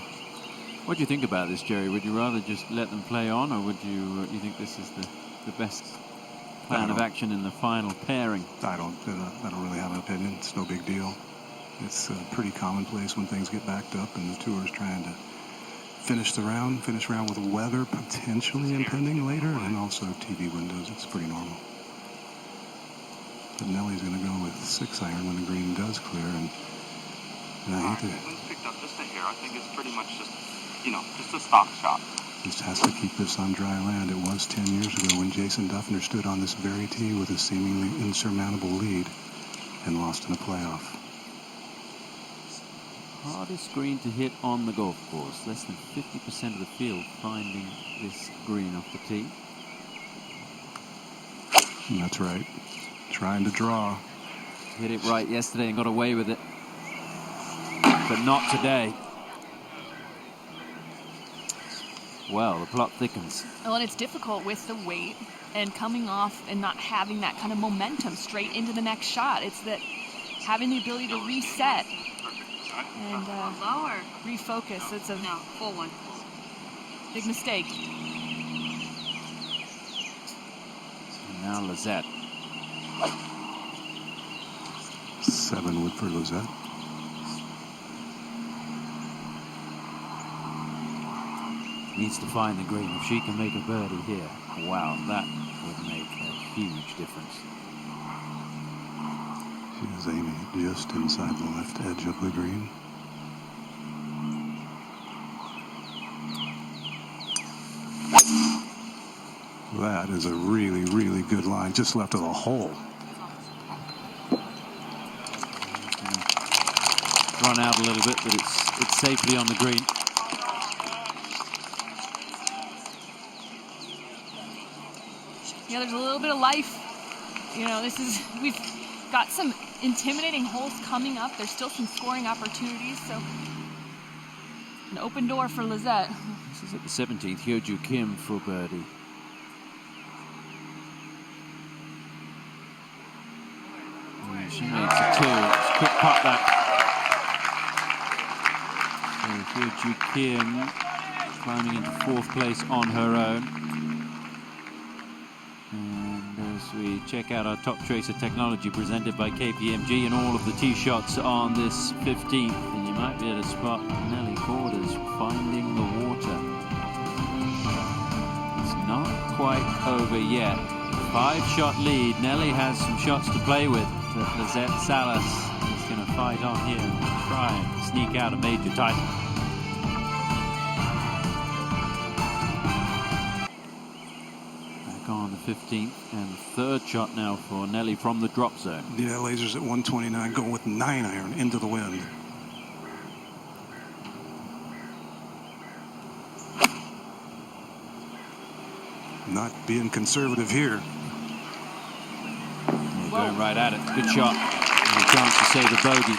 What do you think about this, Jerry? Would you rather just let them play on, or would you think this is the best plan of action in the final pairing? I don't really have an opinion. It's no big deal. It's pretty commonplace when things get backed up and the tour is trying to finish round with weather potentially impending later, and also TV windows. It's pretty normal. But Nelly's going to go with 6-iron when the green does clear, and I hate to... The wind's picked up just a hair. I think it's pretty much just, just a stock shot. Just has to keep this on dry land. It was 10 years ago when Jason Duffner stood on this very tee with a seemingly insurmountable lead and lost in a playoff. Hardest green to hit on the golf course. Less than 50% of the field finding this green off the tee. And that's right. Trying to draw. Hit it right yesterday and got away with it. But not today. Well, the plot thickens. Well, and it's difficult with the weight and coming off and not having that kind of momentum straight into the next shot. It's that having the ability to reset and refocus. It's a full one. Big mistake. And now Lizette. 7 wood for Lizette. Needs to find the green. If she can make a birdie here, wow, that would make a huge difference. She is aiming just inside the left edge of the green. That is a really, really good line, just left of the hole. Run out a little bit, but it's safely on the green. Yeah, there's a little bit of life. We've got some intimidating holes coming up. There's still some scoring opportunities, so an open door for Lizette. This is at the 17th. Hyoju Kim for birdie. And she makes a 2. It's a quick putt that. So Hyoju Kim climbing into 4th place on her own. We check out our top tracer technology presented by Kpmg and all of the tee shots on this 15th, and you might be able to spot Nelly Korda's finding the water. It's not quite over yet. 5-shot lead. Nelly has some shots to play with, but Lizette Salas is going to fight on here and try and sneak out a major title. On the 15th, and the 3rd shot now for Nelly from the drop zone. Yeah, lasers at 129, going with 9-iron into the wind. Not being conservative here. Yeah, going right at it. Good shot. And a chance to save a bogey.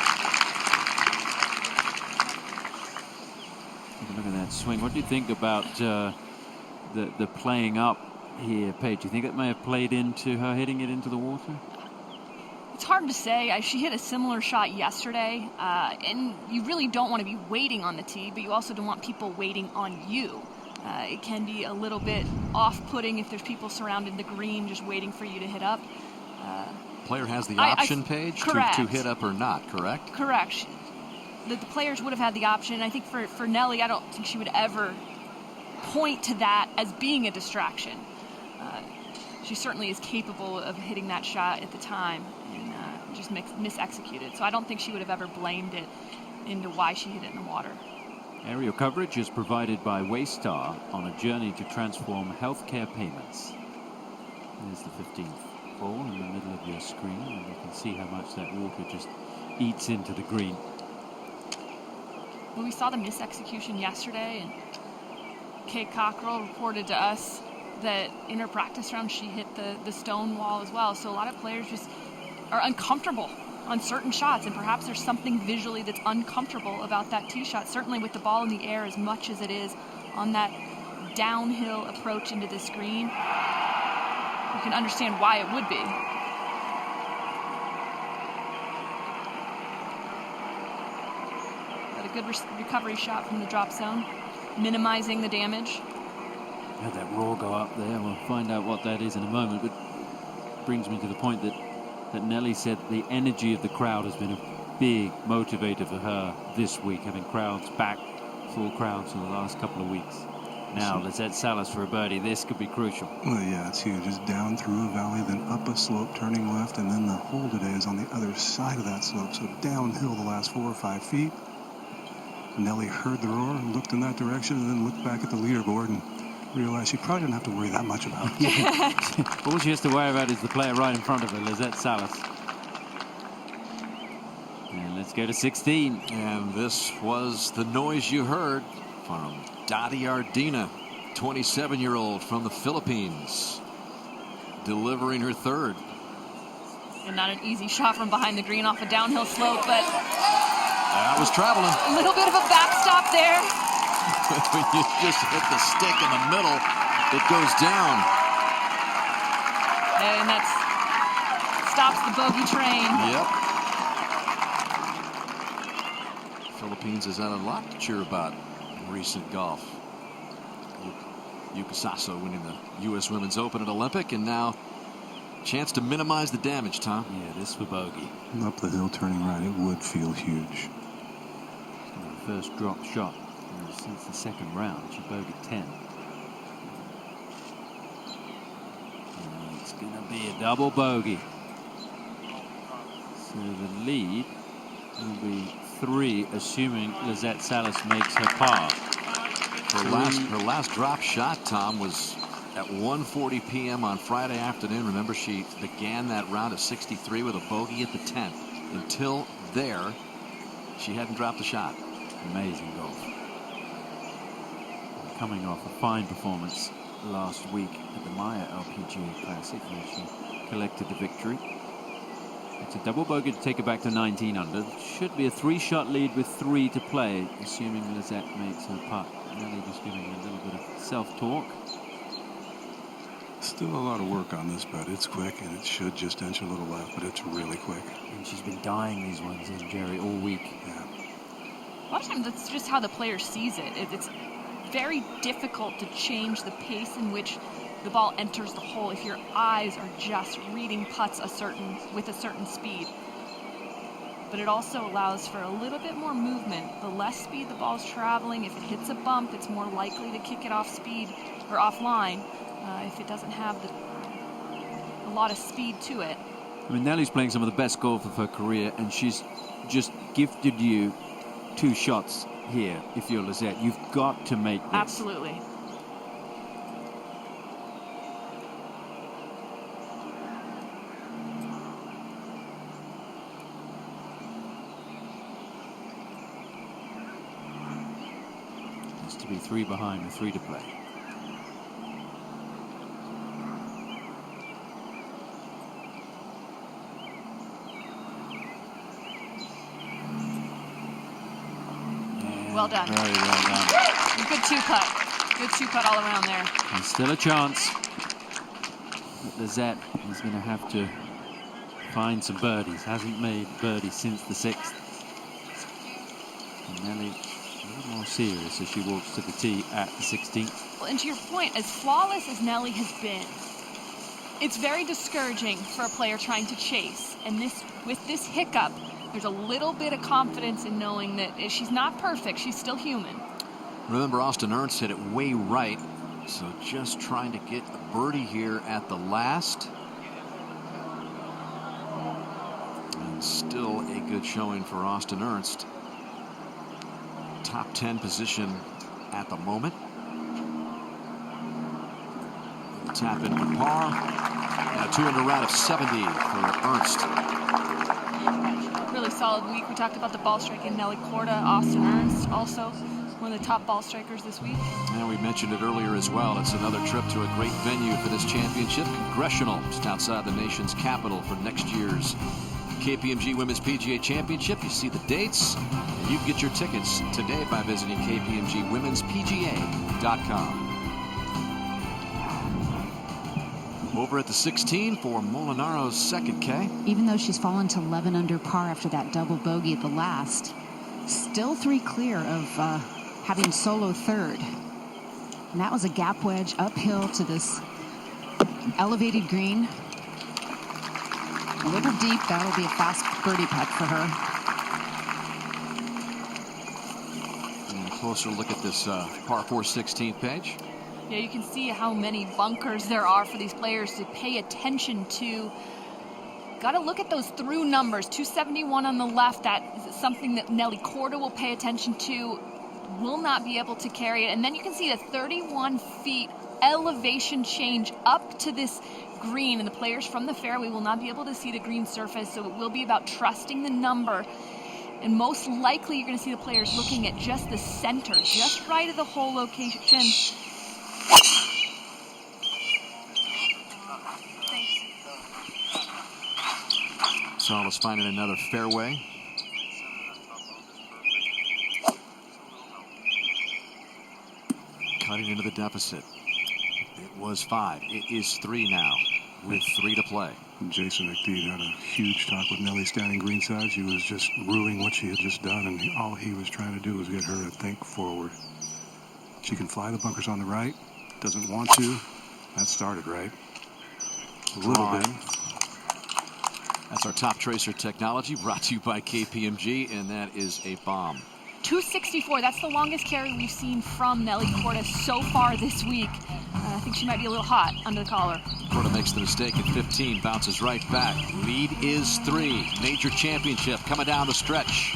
Look at that swing. What do you think about the playing up here, Paige? Do you think that may have played into her hitting it into the water? It's hard to say. She hit a similar shot yesterday, and you really don't want to be waiting on the tee, but you also don't want people waiting on you. It can be a little bit off-putting if there's people surrounding the green just waiting for you to hit up. Player has the option, Paige, to hit up or not, correct? Correct. The players would have had the option. I think for Nelly, I don't think she would ever point to that as being a distraction. She certainly is capable of hitting that shot at the time and just mis-executed. So I don't think she would have ever blamed it into why she hit it in the water. Aerial coverage is provided by Waystar on a journey to transform healthcare payments. There's the 15th hole in the middle of your screen, and you can see how much that water just eats into the green. Well, we saw the misexecution yesterday, and Kate Cockrell reported to us that in her practice round she hit the stone wall as well. So a lot of players just are uncomfortable on certain shots, and perhaps there's something visually that's uncomfortable about that tee shot, certainly with the ball in the air as much as it is on that downhill approach into this green. You can understand why it would be. Got a good recovery shot from the drop zone, minimizing the damage. Had that roar go up there. We'll find out what that is in a moment, but brings me to the point that Nelly said the energy of the crowd has been a big motivator for her this week, having crowds back, full crowds for the last couple of weeks. Now, Lizette Salas for a birdie. This could be crucial. Well, yeah, it's huge. Just down through a valley, then up a slope, turning left, and then the hole today is on the other side of that slope. So downhill the last 4 or 5 feet. Nelly heard the roar and looked in that direction, and then looked back at the leaderboard and realized she probably didn't have to worry that much about it. All she has to worry about is the player right in front of her, Lizette Salas. And let's go to 16. And this was the noise you heard from Dottie Ardina, 27-year-old from the Philippines, delivering her third. And not an easy shot from behind the green off a downhill slope, but that was traveling. A little bit of a backstop there. When you just hit the stick in the middle, it goes down. And that stops the bogey train. Yep. Philippines has had a lot to cheer about in recent golf. Yuka Saso winning the U.S. Women's Open at Olympic, and now chance to minimize the damage, Tom. Yeah, this for bogey. Up the hill, turning right, it would feel huge. First drop shot since the second round. She bogeyed 10. And it's going to be a double bogey. So the lead will be 3, assuming Lizette Salas makes her par. Her last drop shot, Tom, was at 1:40 p.m. on Friday afternoon. Remember, she began that round at 63 with a bogey at the 10th. Until there, she hadn't dropped a shot. Amazing golf. Coming off a fine performance last week at the Maya LPGA Classic, where she collected the victory. It's a double bogey to take her back to 19 under. Should be a 3-shot lead with 3 to play, assuming Lizette makes her putt. Nelly just giving a little bit of self-talk. Still a lot of work on this, but it's quick, and it should just inch a little left, but it's really quick. And she's been dying these ones in, Jerry, all week. Yeah. A lot of times that's just how the player sees it. It's very difficult to change the pace in which the ball enters the hole if your eyes are just reading putts with a certain speed. But it also allows for a little bit more movement. The less speed the ball's traveling, if it hits a bump, it's more likely to kick it off speed or offline. If it doesn't have a lot of speed to it. I mean, Nelly's playing some of the best golf of her career, and she's just gifted you 2 shots here. If you're Lizette, you've got to make this. Absolutely. Has to be 3 behind with 3 to play. Well done. Very well done. Good 2-putt. Good 2-putt all around there. And still a chance. But Lizette is going to have to find some birdies. Hasn't made birdies since the 6th. And Nelly a little more serious as she walks to the tee at the 16th. Well, and to your point, as flawless as Nelly has been, it's very discouraging for a player trying to chase. And with this hiccup, there's a little bit of confidence in knowing that she's not perfect, she's still human. Remember, Austin Ernst hit it way right, so just trying to get a birdie here at the last. And still a good showing for Austin Ernst. top 10 position at the moment. Tap in for par. And a 2-under round of 70 for Ernst. Really solid week. We talked about the ball striking. Nelly Korda, Austin Ernst, also one of the top ball strikers this week. And we mentioned it earlier as well. It's another trip to a great venue for this championship. Congressional, just outside the nation's capital for next year's KPMG Women's PGA Championship. You see the dates. And you can get your tickets today by visiting KPMGWomen'sPGA.com. Over at the 16 for Molinaro's second K. Even though she's fallen to 11 under par after that double bogey at the last, still 3 clear of having solo third. And that was a gap wedge uphill to this elevated green. A little deep. That'll be a fast birdie putt for her. And a closer look at this par 4 16th page. Yeah, you can see how many bunkers there are for these players to pay attention to. Got to look at those through numbers. 271 on the left. That is something that Nelly Korda will pay attention to. Will not be able to carry it. And then you can see the 31 feet elevation change up to this green. And the players from the fairway will not be able to see the green surface. So it will be about trusting the number. And most likely you're going to see the players looking at just the center, just right of the hole location. Salas finding another fairway. Cutting into the deficit. It was 5. It is 3 now with 3 to play. Jason McDeed had a huge talk with Nelly standing greenside. She was just ruining what she had just done, and all he was trying to do was get her to think forward. She can fly the bunkers on the right. Doesn't want to. That started right. A little bit. That's our top tracer technology brought to you by KPMG, and that is a bomb. 264, that's the longest carry we've seen from Nelly Korda so far this week. I think she might be a little hot under the collar. Korda makes the mistake at 15, bounces right back. Lead is 3. Major championship coming down the stretch.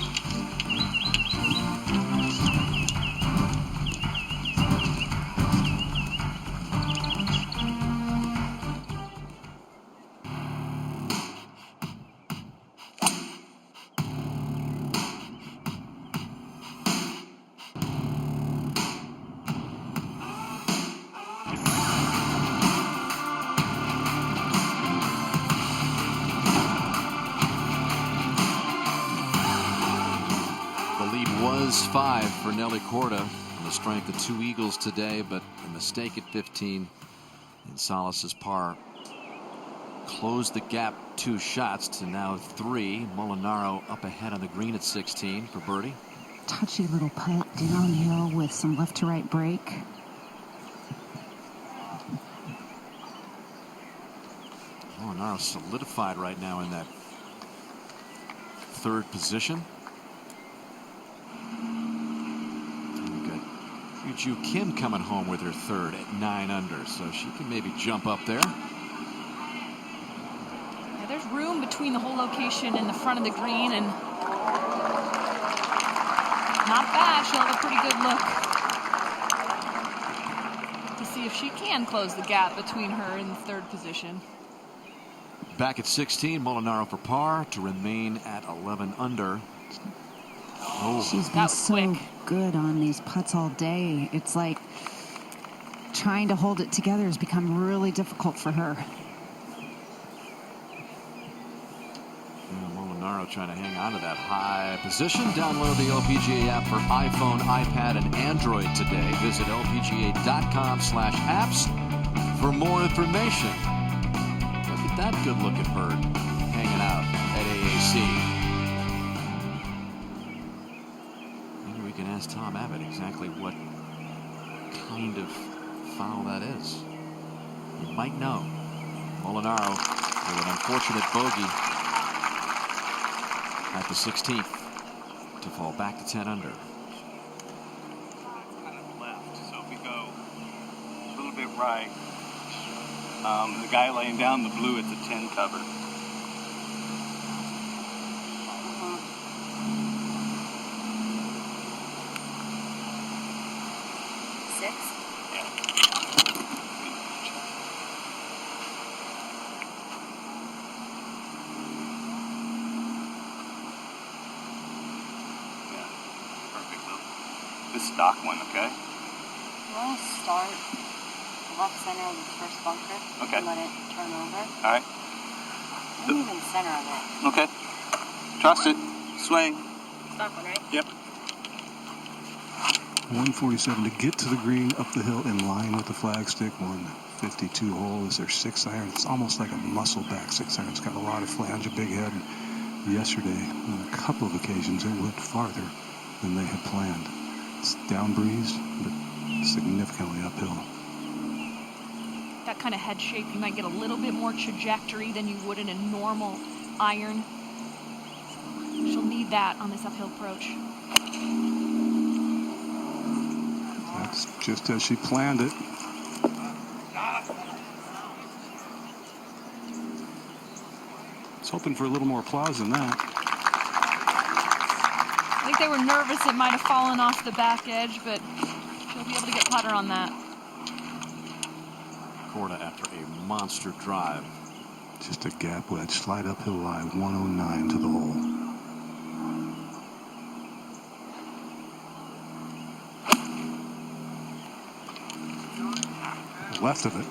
Was 5 for Nelly Korda on the strength of 2 eagles today, but a mistake at 15. And Salas's par closed the gap 2 shots to now 3. Molinaro up ahead on the green at 16 for birdie. Touchy little putt downhill with some left to right break. Molinaro solidified right now in that 3rd position. Hyoju Kim coming home with her 3rd at 9 under, so she can maybe jump up there. Yeah, there's room between the hole location and the front of the green, and not bad. She'll have a pretty good look to see if she can close the gap between her and the 3rd position. Back at 16, Molinaro for par to remain at 11 under. Oh, she's been so good on these putts all day. It's like trying to hold it together has become really difficult for her. Molinaro trying to hang on to that high position. Download the LPGA app for iPhone, iPad, and Android today. Visit lpga.com/apps for more information. Look at that good-looking bird hanging out at AAC. Ask Tom Abbott exactly what kind of foul that is. You might know. Molinaro with an unfortunate bogey at the 16th to fall back to 10 under. Kind of left, so if we go a little bit right, the guy laying down the blue at the 10 cover. the stock one, okay? You want to start left center of the first bunker. Okay. And let it turn over. All right. Maybe even center of it. Okay. Trust it. Swing. Stock one, right? Yep. 147 to get to the green up the hill in line with the flagstick. 152 hole is their 6 iron. It's almost like a muscle back 6 iron. It's got a lot of flange, a big head. Yesterday, on a couple of occasions, it went farther than they had planned. It's down breeze, but significantly uphill. That kind of head shape, you might get a little bit more trajectory than you would in a normal iron. She'll need that on this uphill approach. That's just as she planned it. It's hoping for a little more applause than that. I think they were nervous it might have fallen off the back edge, but she'll be able to get putter on that. Korda after a monster drive. Just a gap wedge, slide uphill lie, 109 to the hole. Left of it.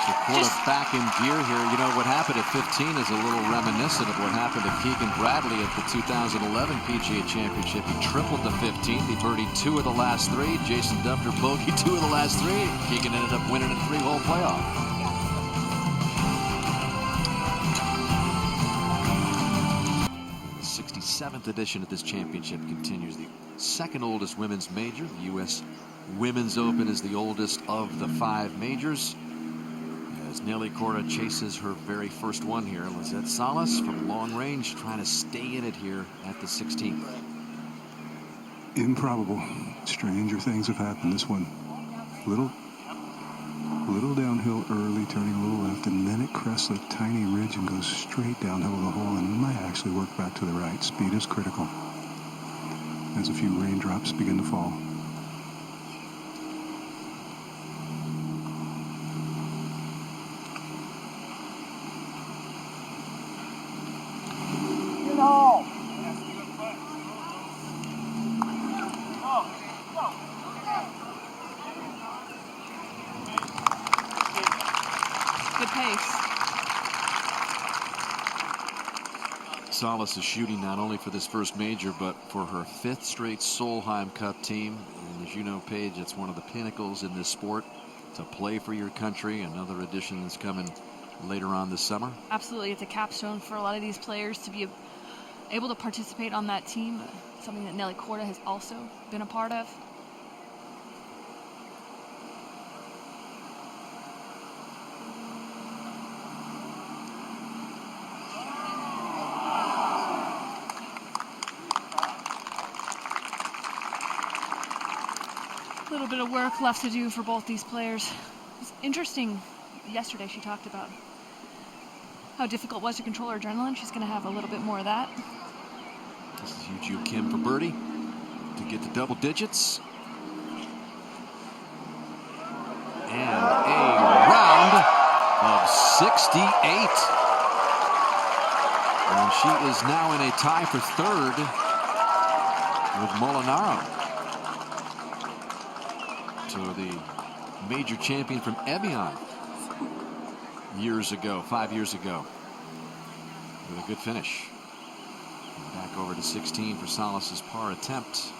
So Korda back in gear here. You know, what happened at 15 is a little reminiscent of what happened to Keegan Bradley at the 2011 PGA Championship. He tripled to 15. He birdied 2 of the last 3. Jason Duffner bogeyed 2 of the last 3. Keegan ended up winning a 3-hole playoff. The 67th edition of this championship continues. The second oldest women's major. The U.S. Women's Open is the oldest of the 5 majors. As Nelly Korda chases her very first one here. Lizette Salas from long range trying to stay in it here at the 16th. Improbable. Stranger things have happened. This one, little downhill early, turning a little left, and then it crests a tiny ridge and goes straight downhill the hole and might actually work back to the right. Speed is critical as a few raindrops begin to fall. Good pace. Salas is shooting not only for this first major, but for her 5th straight Solheim Cup team. And as you know, Paige, it's one of the pinnacles in this sport to play for your country. Another edition that's coming later on this summer. Absolutely. It's a capstone for a lot of these players to be able to participate on that team. Something that Nelly Korda has also been a part of. A little bit of work left to do for both these players. It's interesting. Yesterday she talked about how difficult it was to control her adrenaline. She's going to have a little bit more of that. This is Hyoju Kim for birdie to get to double digits. And a round of 68. And she is now in a tie for 3rd with Molinaro. So the major champion from Evian years ago, 5 years ago, with a good finish. And back over to 16 for Salas's par attempt.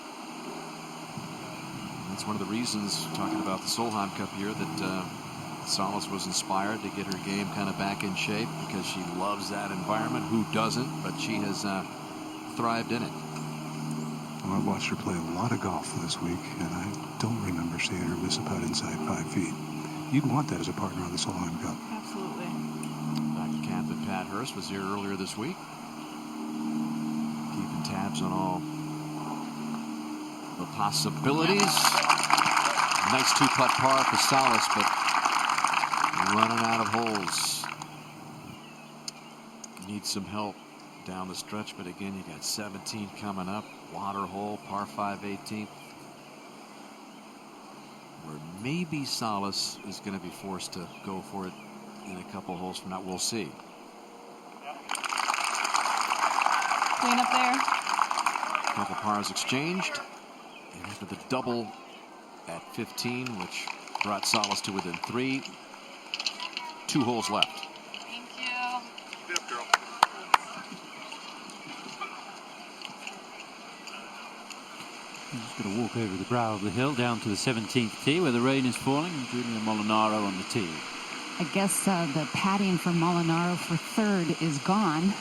And that's one of the reasons, talking about the Solheim Cup here, that Salas was inspired to get her game kind of back in shape, because she loves that environment. Who doesn't? But she has thrived in it. Well, I watched her play a lot of golf this week, and I don't remember seeing her miss a putt inside 5 feet. You'd want that as a partner on the Solheim Cup. Absolutely. Captain Pat Hurst was here earlier this week, keeping tabs on all the possibilities. Nice 2-putt par for Salas, but running out of holes. Needs some help down the stretch, but again, you got 17 coming up. Water hole, par 5 18th. Where maybe Salas is going to be forced to go for it in a couple holes from now. We'll see. Clean up there. Couple pars exchanged. And after the double at 15, which brought Salas to within 3. 2 holes left. Thank you. Keep it up, girl. I'm just going to walk over the brow of the hill down to the 17th tee where the rain is falling, and Julia Molinaro on the tee. I guess the padding for Molinaro for third is gone.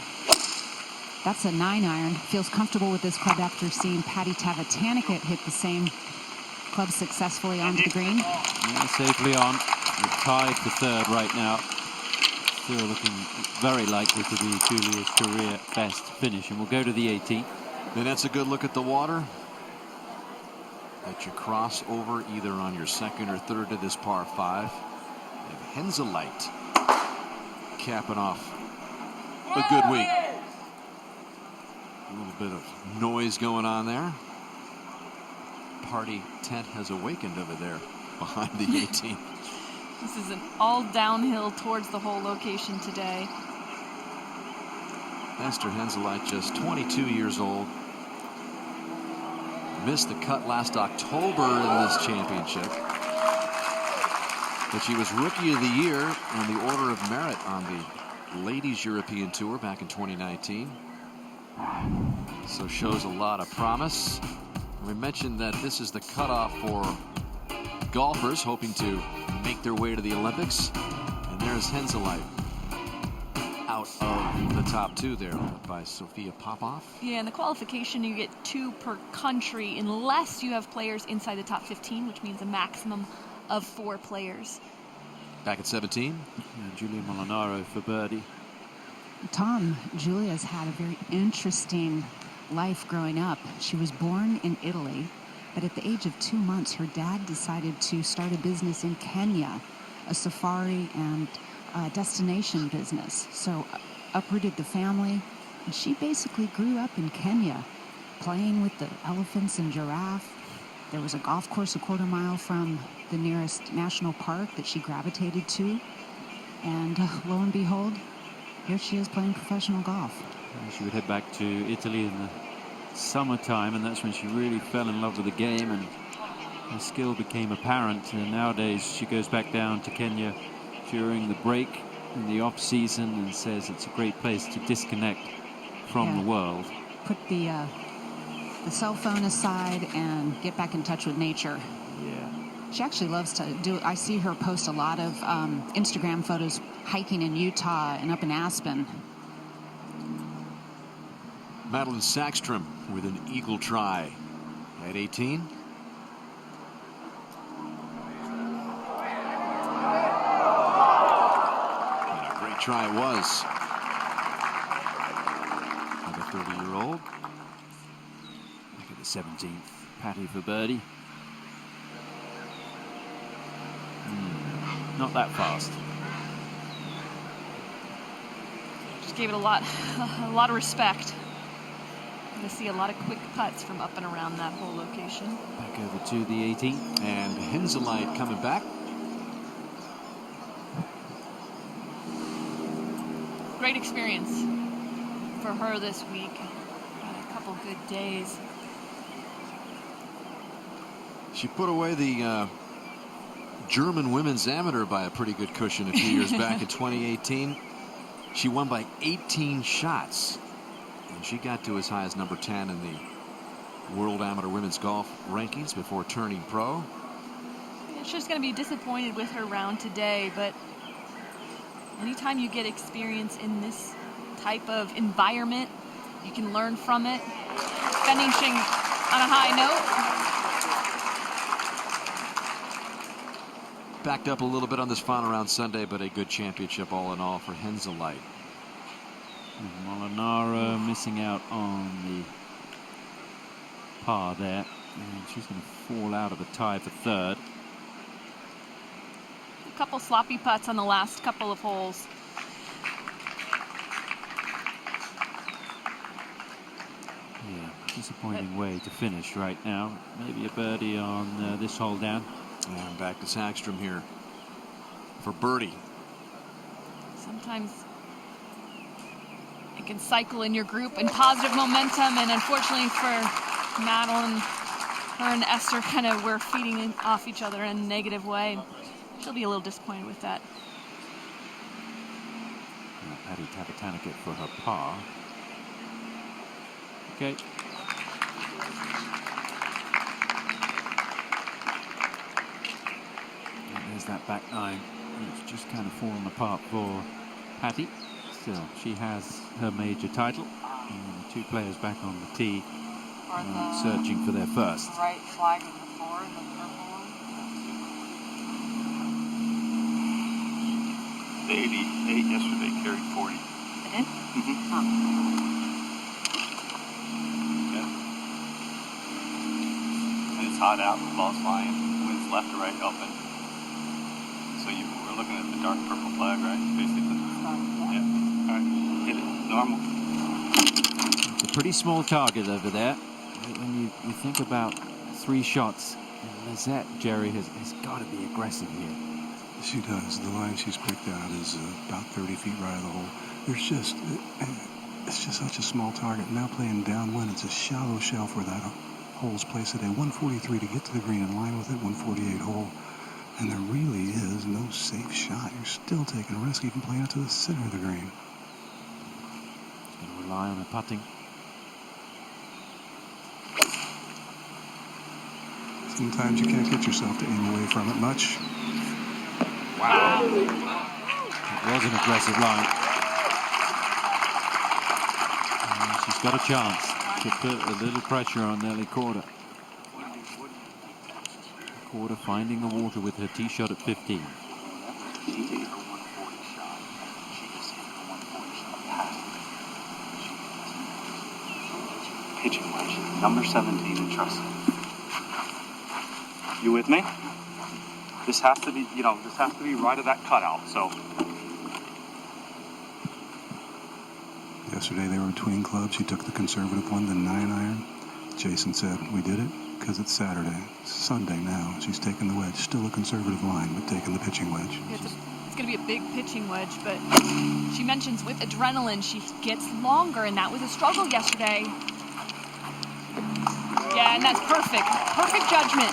That's a 9-iron. Feels comfortable with this club after seeing Patty Tavatanaka hit the same club successfully onto the green. Yeah, safely on. We're tied for third right now. Still looking very likely to be Julia's career best finish, and we'll go to the 18th. And that's a good look at the water that you cross over either on your second or third to this par 5. And Henseleit capping off a good week. A little bit of noise going on there. Party tent has awakened over there behind the 18th. This is an all downhill towards the hole location today. Esther Henseleit, just 22 years old. Missed the cut last October in this championship. But she was Rookie of the Year on the Order of Merit on the Ladies European Tour back in 2019. So shows a lot of promise. We mentioned that this is the cutoff for golfers hoping to make their way to the Olympics. And there's Henseleit out of the top 2 there by Sophia Popov. Yeah, in the qualification you get 2 per country unless you have players inside the top 15, which means a maximum of 4 players. Back at 17. And Julia Molinaro for birdie. Tom, Julia's had a very interesting life growing up. She was born in Italy, but at the age of 2 months, her dad decided to start a business in Kenya, a safari and destination business. So uprooted the family, and she basically grew up in Kenya, playing with the elephants and giraffe. There was a golf course a quarter mile from the nearest national park that she gravitated to, and lo and behold, here she is playing professional golf. She would head back to Italy in the summertime, and that's when she really fell in love with the game, and her skill became apparent. And nowadays she goes back down to Kenya during the break in the off season and says it's a great place to disconnect from the world. Put the cell phone aside and get back in touch with nature. Yeah. She actually loves to do. I see her post a lot of Instagram photos hiking in Utah and up in Aspen. Madeline Sackstrom with an eagle try at 18. And a great try it was. For the 30-year-old. Look at the 17th. Patty for birdie. Not that fast. Just gave it a lot of respect. To see a lot of quick putts from up and around that whole location. Back over to the 18th. And Henseleit coming back. Great experience for her this week. Had a couple good days. She put away the German women's amateur by a pretty good cushion a few years back in 2018. She won by 18 shots. And she got to as high as number 10 in the World Amateur Women's Golf rankings before turning pro. Yeah, she's going to be disappointed with her round today, but anytime you get experience in this type of environment, you can learn from it. Finishing on a high note. Backed up a little bit on this final round Sunday, but a good championship all in all for Henseleit. Molinaro missing out on the par there. And she's going to fall out of a tie for third. A couple sloppy putts on the last couple of holes. Yeah, disappointing way to finish right now. Maybe a birdie on this hole down. And back to Sackstrom here for birdie. Sometimes It can cycle in your group in positive momentum, and unfortunately for Madeline, her and Esther kind of were feeding off each other in a negative way. She'll be a little disappointed with that. Patty Tapatanica for her par. Okay. And there's that back nine. It's just kind of fallen apart for Patty. Still, she has her major title. And the two players back on the tee searching for their first. Right flag with the 4, the purple one. The 88 yesterday carried 40. It did? Mm-hmm. Huh. Yeah. And it's hot out, the ball's flying, wind's left to right open. So we're looking at the dark purple flag, right? Basically. Yeah. All right. Hit it. Normal. It's a pretty small target over there. When you think about 3 shots, Lizette, Jerry, has got to be aggressive here. She does. The line she's picked out is about 30 feet right of the hole. It's just such a small target. Now playing downwind, it's a shallow shelf where that hole's placed today. 143 to get to the green in line with it, 148 hole. And there really is no safe shot. You're still taking a risk even playing it to the center of the green. Going to rely on her putting. Sometimes you can't get yourself to aim away from it much. Wow. It was an aggressive line. And she's got a chance to put a little pressure on Nelly Korda. Korda finding the water with her tee shot at 15. Pitching wedge, number 17, and trust it. You with me? This has to be, this has to be right of that cutout, so. Yesterday they were between clubs. She took the conservative one, the 9-iron. Jason said, we did it because it's Saturday. It's Sunday now. She's taking the wedge. Still a conservative line, but taking the pitching wedge. It's going to be a big pitching wedge, but she mentions with adrenaline, she gets longer, and that was a struggle yesterday. Yeah, and that's perfect. Perfect judgment.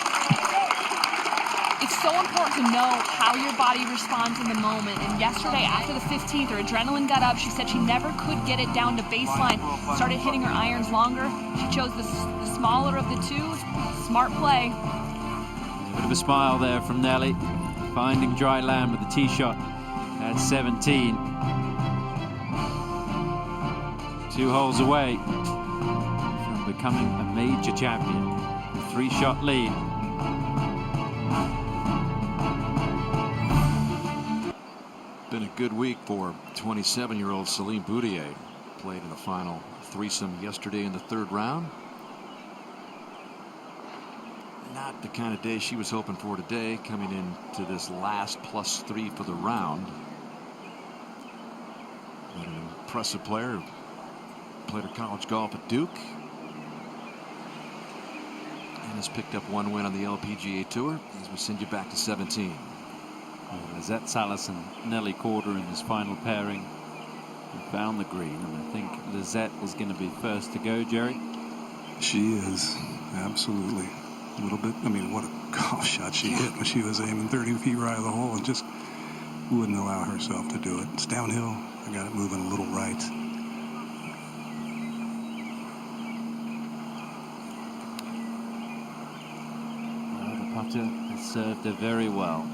It's so important to know how your body responds in the moment. And yesterday, after the 15th, her adrenaline got up. She said she never could get it down to baseline. Started hitting her irons longer. She chose the smaller of the two. Smart play. A bit of a smile there from Nelly. Finding dry land with the tee shot at 17. 2 holes away from becoming a major champion. A 3-shot lead. Been a good week for 27-year-old Celine Boutier. Played in the final threesome yesterday in the 3rd round. Not the kind of day she was hoping for today, coming into this last +3 for the round. But an impressive player who played her college golf at Duke and has picked up 1 win on the LPGA Tour as we send you back to 17. Lizette Salas and Nelly Korda in this final pairing have found the green, and I think Lizette is going to be first to go, Jerry. She is, absolutely. A little bit, what a golf shot she hit when she was aiming 30 feet right of the hole and just wouldn't allow herself to do it. It's downhill. I got it moving a little right. Well, the putter has served her very well.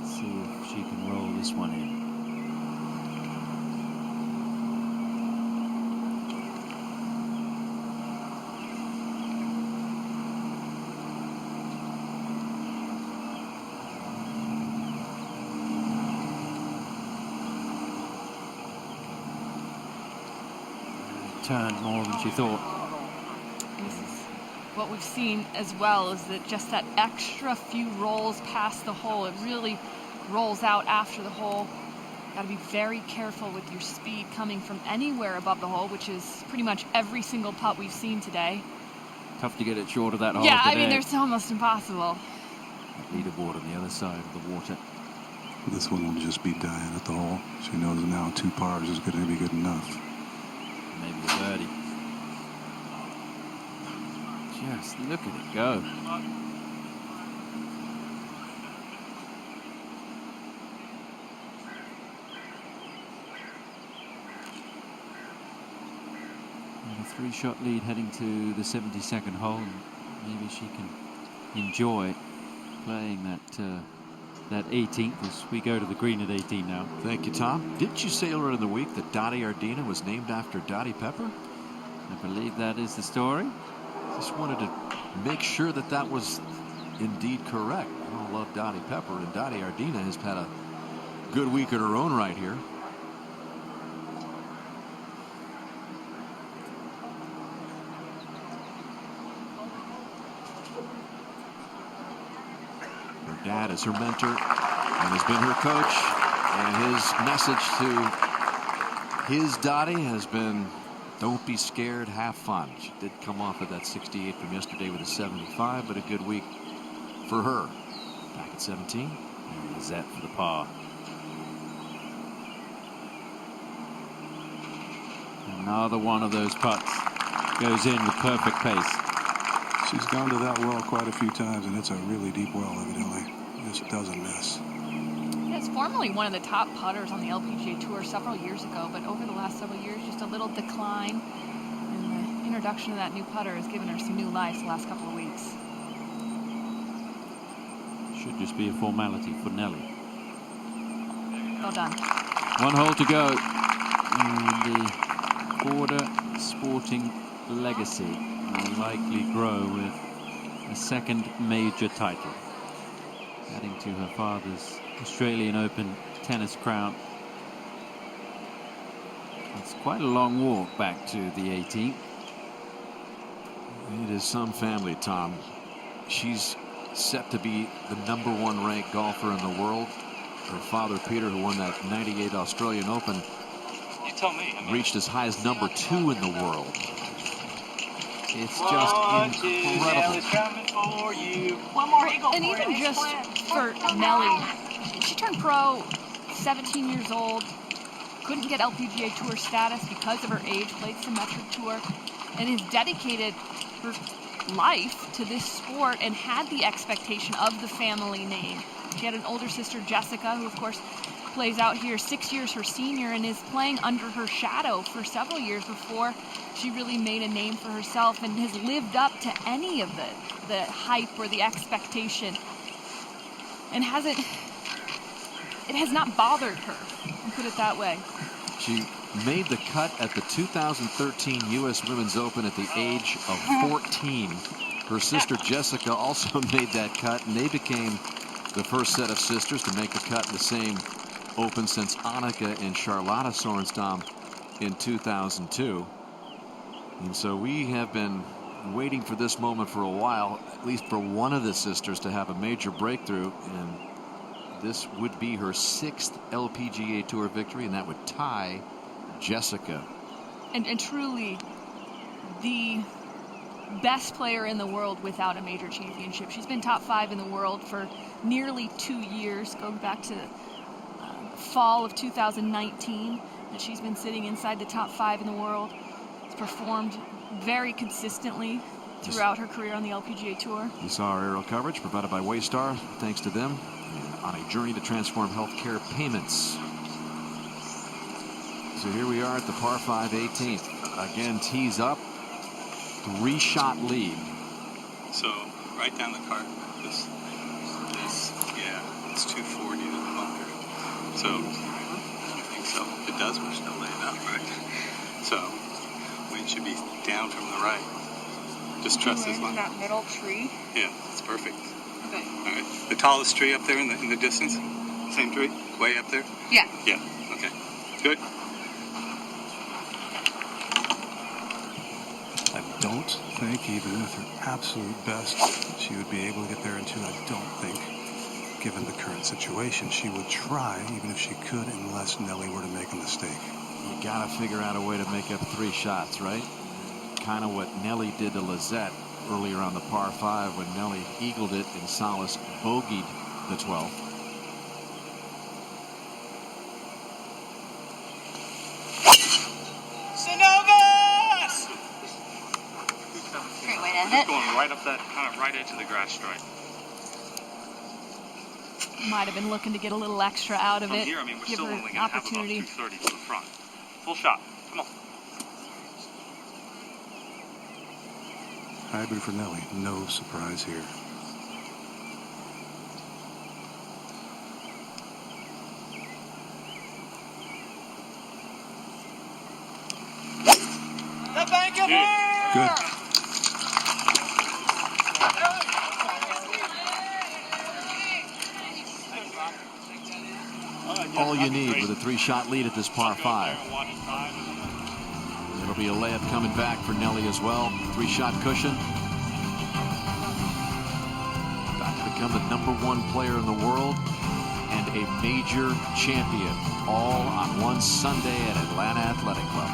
Let's see if she can roll this one in. Turned more than she thought. This is what we've seen as well, is that just that extra few rolls past the hole, it really rolls out after the hole. Got to be very careful with your speed coming from anywhere above the hole, which is pretty much every single putt we've seen today. Tough to get it short of that hole Yeah, today. there's almost impossible. Leaderboard on the other side of the water. This one will just be dying at the hole. She knows now 2 pars is going to be good enough. maybe a birdie. Just look at it go. And a 3-shot lead heading to the 72nd hole. And maybe she can enjoy playing that 18th as we go to the green at 18 now. Thank you, Tom. Didn't you say earlier in the week that Dottie Ardina was named after Dottie Pepper? I believe that is the story. Just wanted to make sure that that was indeed correct. I love Dottie Pepper, and Dottie Ardina has had a good week in her own right here. Her dad is her mentor and has been her coach, and his message to his Dottie has been, don't be scared, have fun. She did come off of that 68 from yesterday with a 75, but a good week for her. Back at 17, and Lizette for the par. Another one of those putts goes in with perfect pace. She's gone to that well quite a few times, and it's a really deep well, evidently. Just doesn't miss. It's formerly one of the top putters on the LPGA Tour several years ago, but over the last several years, just a little decline. And the introduction of that new putter has given her some new life the last couple of weeks. Should just be a formality for Nelly. Well done. One hole to go. And the Korda sporting legacy will likely grow with a second major title, adding to her father's Australian Open tennis crown. It's quite a long walk back to the 18th. It is some family, Tom. She's set to be the #1 ranked golfer in the world. Her father, Peter, who won that '98 Australian Open, You tell me. reached as high as #2 in the world. It's just incredible. One more eagle. And even just for Nelly, she turned pro 17 years old, couldn't get LPGA Tour status because of her age, played Symmetric Tour, and has dedicated her life to this sport and had the expectation of the family name. She had an older sister, Jessica, who of course plays out here 6 years her senior and is playing under her shadow for several years before she really made a name for herself and has lived up to any of the hype or the expectation, and it has not bothered her, and put it that way. She made the cut at the 2013 U.S. Women's Open at the age of 14. Her sister Jessica also made that cut, and they became the first set of sisters to make the cut in the same Open since Annika and Charlotta Sorenstam in 2002. And so we have been waiting for this moment for a while, at least for one of the sisters to have a major breakthrough, and this would be her 6th LPGA Tour victory, and that would tie Jessica. And truly the best player in the world without a major championship. She's been top 5 in the world for nearly 2 years, going back to fall of 2019, that she's been sitting inside the top 5 in the world. She's performed very consistently throughout her career on the LPGA Tour. You saw our aerial coverage provided by Waystar. Thanks to them, on a journey to transform healthcare payments. So here we are at the par 5 18th. Again, tees up, 3-shot lead. So right down the cart, this, yeah, it's 240 to the bunker. So I don't think so. If it does, we're still laying out, right? So wind should be down from the right. Just trust this line. That middle tree? Yeah, it's perfect. Okay. All right. The tallest tree up there in the distance? Same tree? Way up there? Yeah. Yeah. Okay. Good. I don't think, even with her absolute best, she would be able to get there in 2. I don't think, given the current situation, she would try, even if she could, unless Nelly were to make a mistake. You got to figure out a way to make up 3 shots, right? Kind of what Nelly did to Lizette earlier on the par 5 when Nelly eagled it and Salas bogeyed the 12th. Sonova! it. Going right up that kind of right edge of the grass stripe. Might have been looking to get a little extra out of From it. here, I mean, we're give still her only an going to have about opportunity. 230 to the front. Full shot. Come on. Hybrid for Nelly. No surprise here. Good. All you need with a 3-shot lead at this par 5. It'll be a layup coming back for Nelly as well. 3-shot cushion. About to become the #1 player in the world and a major champion, all on one Sunday at Atlanta Athletic Club.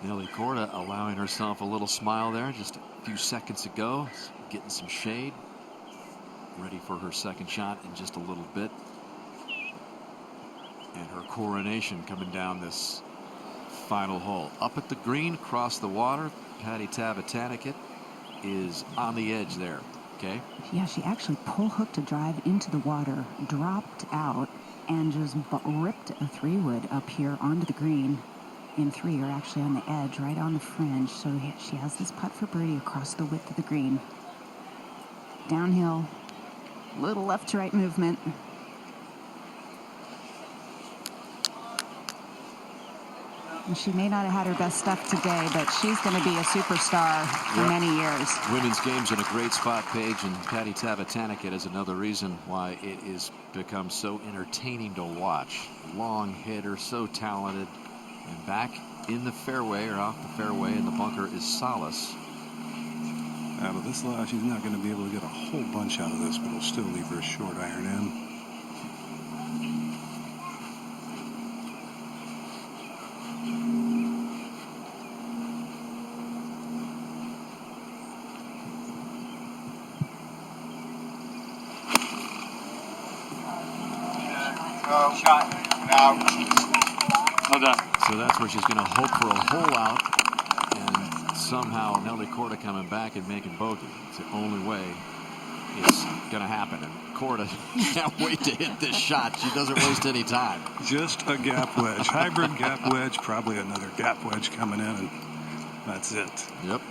Nelly Korda allowing herself a little smile there just a few seconds ago, getting some shade. Ready for her second shot in just a little bit. And her coronation coming down this final hole. Up at the green, across the water, Patty Tavatanakit is on the edge there. Okay. Yeah, she actually pull hooked a drive into the water, dropped out, and just ripped a 3-wood up here onto the green. In 3, or actually on the edge, right on the fringe. So she has this putt for birdie across the width of the green. Downhill, little left to right movement. And she may not have had her best stuff today, but she's going to be a superstar for many years. Women's game's in a great spot, Paige, and Patty Tavatanakit is another reason why it has become so entertaining to watch. Long hitter, so talented. And back in the fairway, or off the fairway in the bunker, is Salas. Out of this lot, she's not going to be able to get a whole bunch out of this, but it'll still leave her a short iron in. Shot. Now. No done. So that's where she's going to hope for a hole out, and somehow Nelly Korda coming back and making bogey. It's the only way it's going to happen. And Korda can't wait to hit this shot. She doesn't waste any time. Just a gap wedge. Hybrid gap wedge. Probably another gap wedge coming in, and that's it. Yep.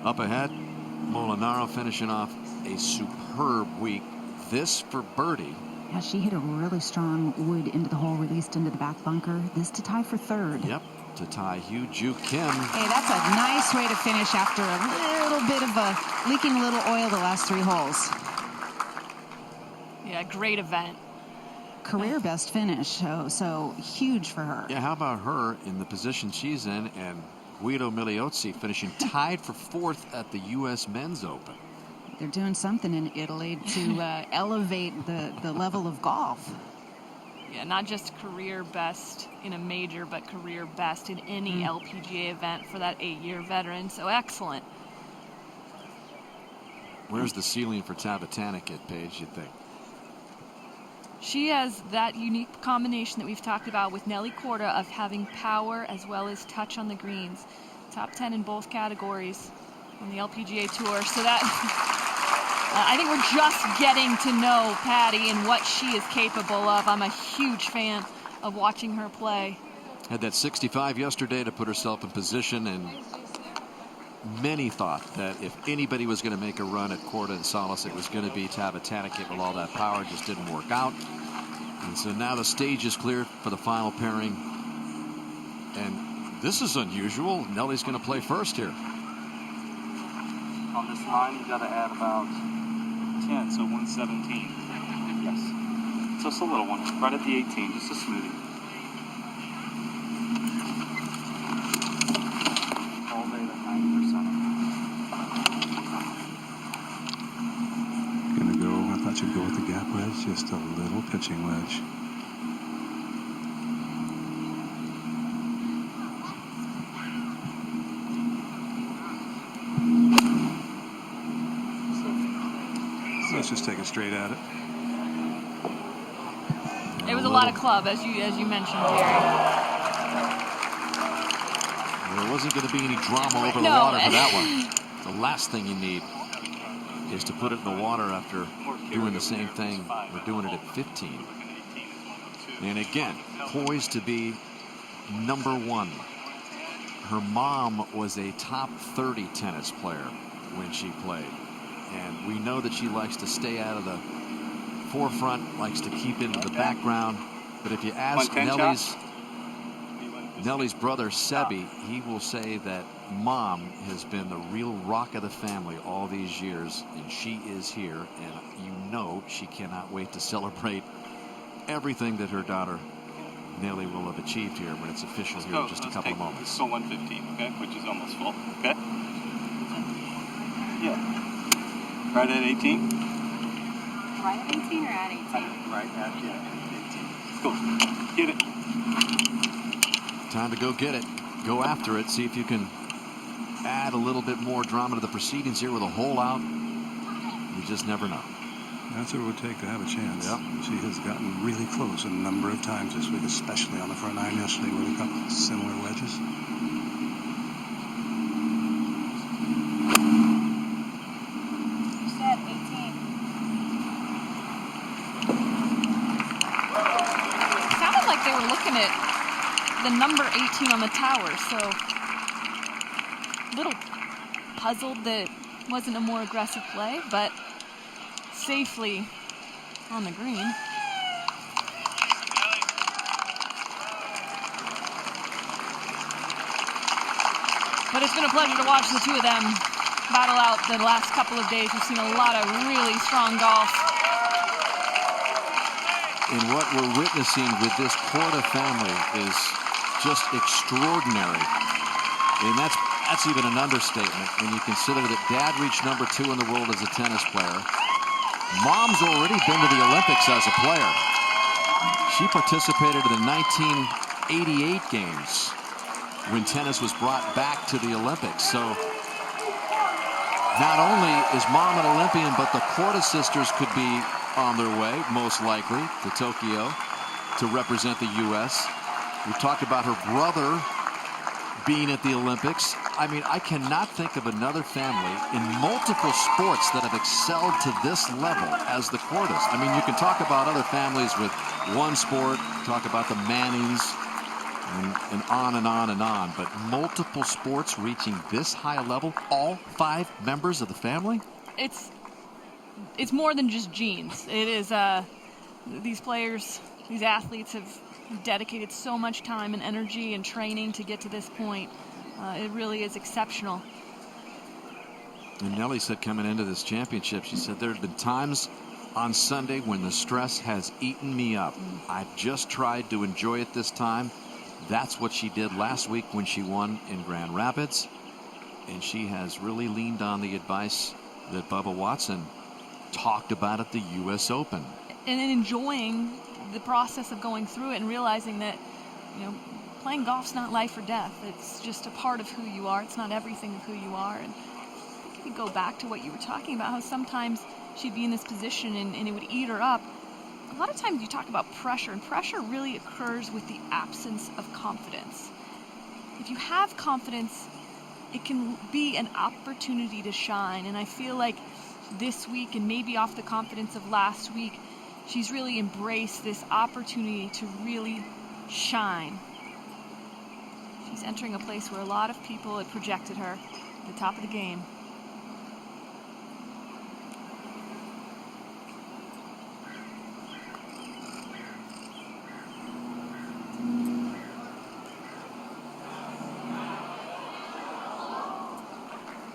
Up ahead, Molinaro finishing off a superb week. This for birdie. Yeah, she hit a really strong wood into the hole, released into the back bunker. This to tie for 3rd. Yep, to tie Hyoju Kim. Hey, that's a nice way to finish after a little bit of leaking a little oil the last 3 holes. Yeah, great event. Career best finish, so huge for her. Yeah, how about her in the position she's in, and Guido Migliozzi finishing tied for 4th at the U.S. Men's Open. They're doing something in Italy to elevate the level of golf. Yeah, not just career best in a major, but career best in any LPGA event for that 8-year veteran. So excellent. Where's the ceiling for Tavatanakit, Paige, you think? She has that unique combination that we've talked about with Nelly Korda of having power as well as touch on the greens. Top 10 in both categories on the LPGA Tour. So that... I think we're just getting to know Patty and what she is capable of. I'm a huge fan of watching her play. Had that 65 yesterday to put herself in position, and many thought that if anybody was going to make a run at Korda and Salas, it was going to be Tavatanakit with all that power. Just didn't work out. And so now the stage is clear for the final pairing. And this is unusual. Nelly's going to play first here. On this line, you got to add about 10, so 117. Yes. So it's a little one, right at the 18, just a smoothie. All day at 90%. Gonna go, I thought you'd go with the gap wedge, just a little pitching wedge. Let's just take it straight at it. It was a lot of club, as you mentioned, Jerry. There wasn't going to be any drama over the water for that one. The last thing you need is to put it in the water after doing the same thing or doing it at 15. And again, poised to be number one. Her mom was a top 30 tennis player when she played. And we know that she likes to stay out of the forefront, likes to keep into the background. But if you ask Nelly's brother, Sebi, he will say that Mom has been the real rock of the family all these years, and she is here, and you know she cannot wait to celebrate everything that her daughter Nelly will have achieved here when it's official here in just a couple of moments. Let's go 115, okay, which is almost full, okay? Yeah. Right at 18? Right at 18 or at 18? Right at 18. Go. Get it. Time to go get it. Go after it. See if you can add a little bit more drama to the proceedings here with a hole out. You just never know. That's what it would take to have a chance. Yep. She has gotten really close a number of times this week, especially on the front nine yesterday with a couple similar wedges. You said 18. Sounded like they were looking at the number 18 on the tower, so a little puzzled that wasn't a more aggressive play, but safely on the green. But it's been a pleasure to watch the two of them battle out the last couple of days. We've seen a lot of really strong golf. And what we're witnessing with this Korda family is just extraordinary. And that's even an understatement when you consider that Dad reached number 2 in the world as a tennis player. Mom's already been to the Olympics as a player. She participated in the 1988 games when tennis was brought back to the Olympics. So not only is Mom an Olympian, but the Korda sisters could be on their way, most likely, to Tokyo to represent the U.S. We talked about her brother being at the Olympics. I mean, I cannot think of another family in multiple sports that have excelled to this level as the Kordas. I mean, you can talk about other families with one sport, talk about the Mannings, and on and on and on, but multiple sports reaching this high level, all 5 members of the family? It's more than just genes. It is these players, these athletes have dedicated so much time and energy and training to get to this point. It really is exceptional. And Nelly said coming into this championship, she said there have been times on Sunday when the stress has eaten me up. I've just tried to enjoy it this time. That's what she did last week when she won in Grand Rapids. And she has really leaned on the advice that Bubba Watson talked about at the U.S. Open. And enjoying the process of going through it and realizing that, you know, playing golf's not life or death. It's just a part of who you are. It's not everything of who you are. And I think if you go back to what you were talking about, how sometimes she'd be in this position and it would eat her up. A lot of times you talk about pressure, and pressure really occurs with the absence of confidence. If you have confidence, it can be an opportunity to shine. And I feel like this week, and maybe off the confidence of last week, she's really embraced this opportunity to really shine. She's entering a place where a lot of people had projected her at the top of the game.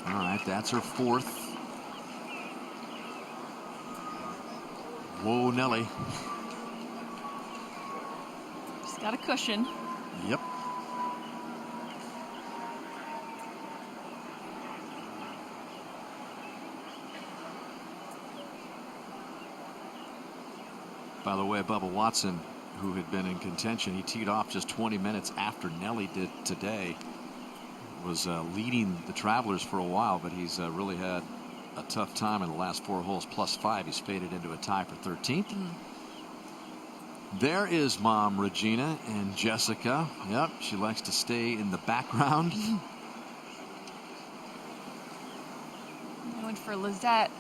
All right, that's her 4th. Whoa, Nelly. She's got a cushion. Yep. By the way, Bubba Watson, who had been in contention, he teed off just 20 minutes after Nelly did today. Was leading the Travelers for a while, but he's really had a tough time in the last 4 holes plus 5. He's faded into a tie for 13th. There is Mom Regina and Jessica. Yep, she likes to stay in the background. And for Lizette,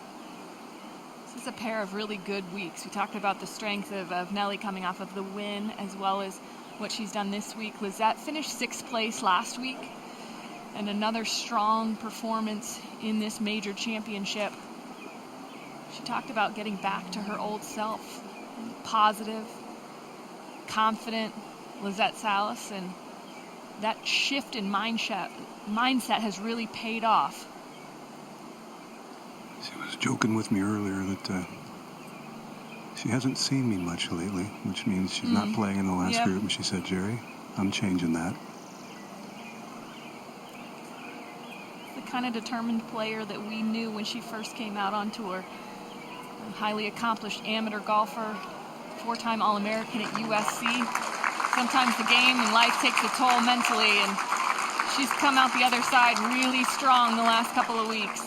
this is a pair of really good weeks. We talked about the strength of Nelly coming off of the win as well as what she's done this week. Lizette finished 6th place last week, and another strong performance in this major championship. She talked about getting back to her old self, positive, confident Lizette Salas, and that shift in mindset has really paid off. She was joking with me earlier that she hasn't seen me much lately, which means she's not playing in the last group. And she said, Jerry, I'm changing that. The kind of determined player that we knew when she first came out on tour. A highly accomplished amateur golfer, 4-time All-American at USC. Sometimes the game and life takes a toll mentally, and she's come out the other side really strong the last couple of weeks.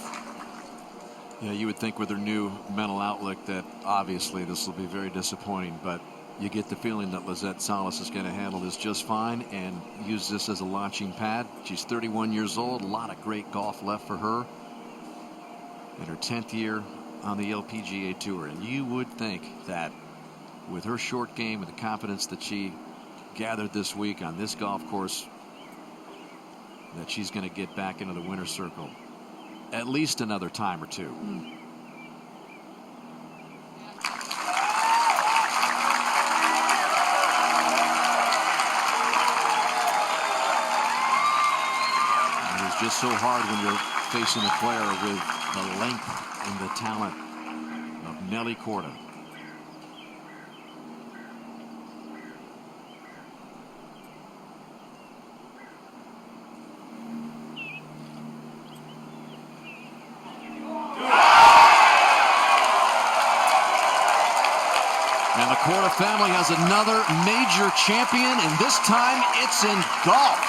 Yeah, you would think with her new mental outlook that obviously this will be very disappointing, but you get the feeling that Lizette Salas is going to handle this just fine and use this as a launching pad. She's 31 years old, a lot of great golf left for her in her 10th year on the LPGA Tour. And you would think that with her short game and the confidence that she gathered this week on this golf course, that she's going to get back into the winner's circle at least another time or two. It is just so hard when you're facing a player with the length and the talent of Nelly Korda. And the Korda family has another major champion, and this time it's in golf.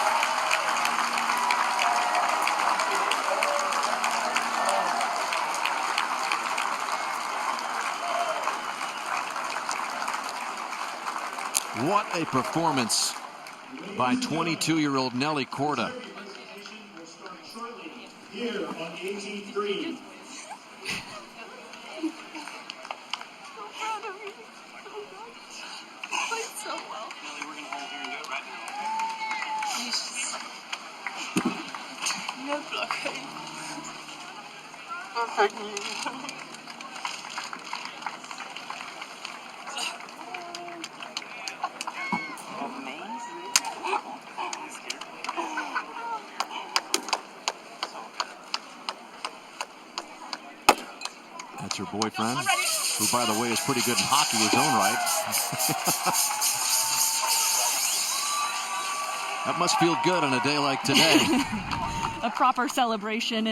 What a performance by 22-year-old Nelly Korda. Here on the 18th green. So well. Nelly, we're going to hold here and do it right now. No blockade. That's her boyfriend, who, by the way, is pretty good in hockey his own right. That must feel good on a day like today. A proper celebration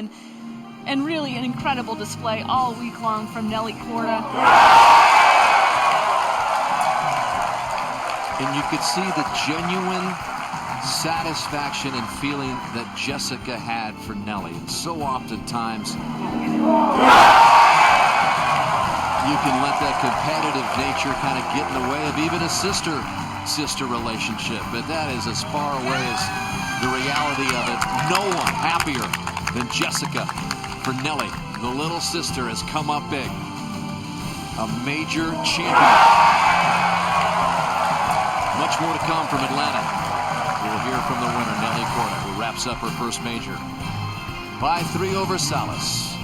and really an incredible display all week long from Nelly Korda. And you could see the genuine satisfaction and feeling that Jessica had for Nelly. And so oftentimes you can let that competitive nature kind of get in the way of even a sister relationship, but that is as far away as the reality of it. No one happier than Jessica for Nelly. The little sister has come up big. A major champion. Much more to come from Atlanta. We'll hear from the winner, Nelly Korda, who wraps up her first major by 3 over Salas.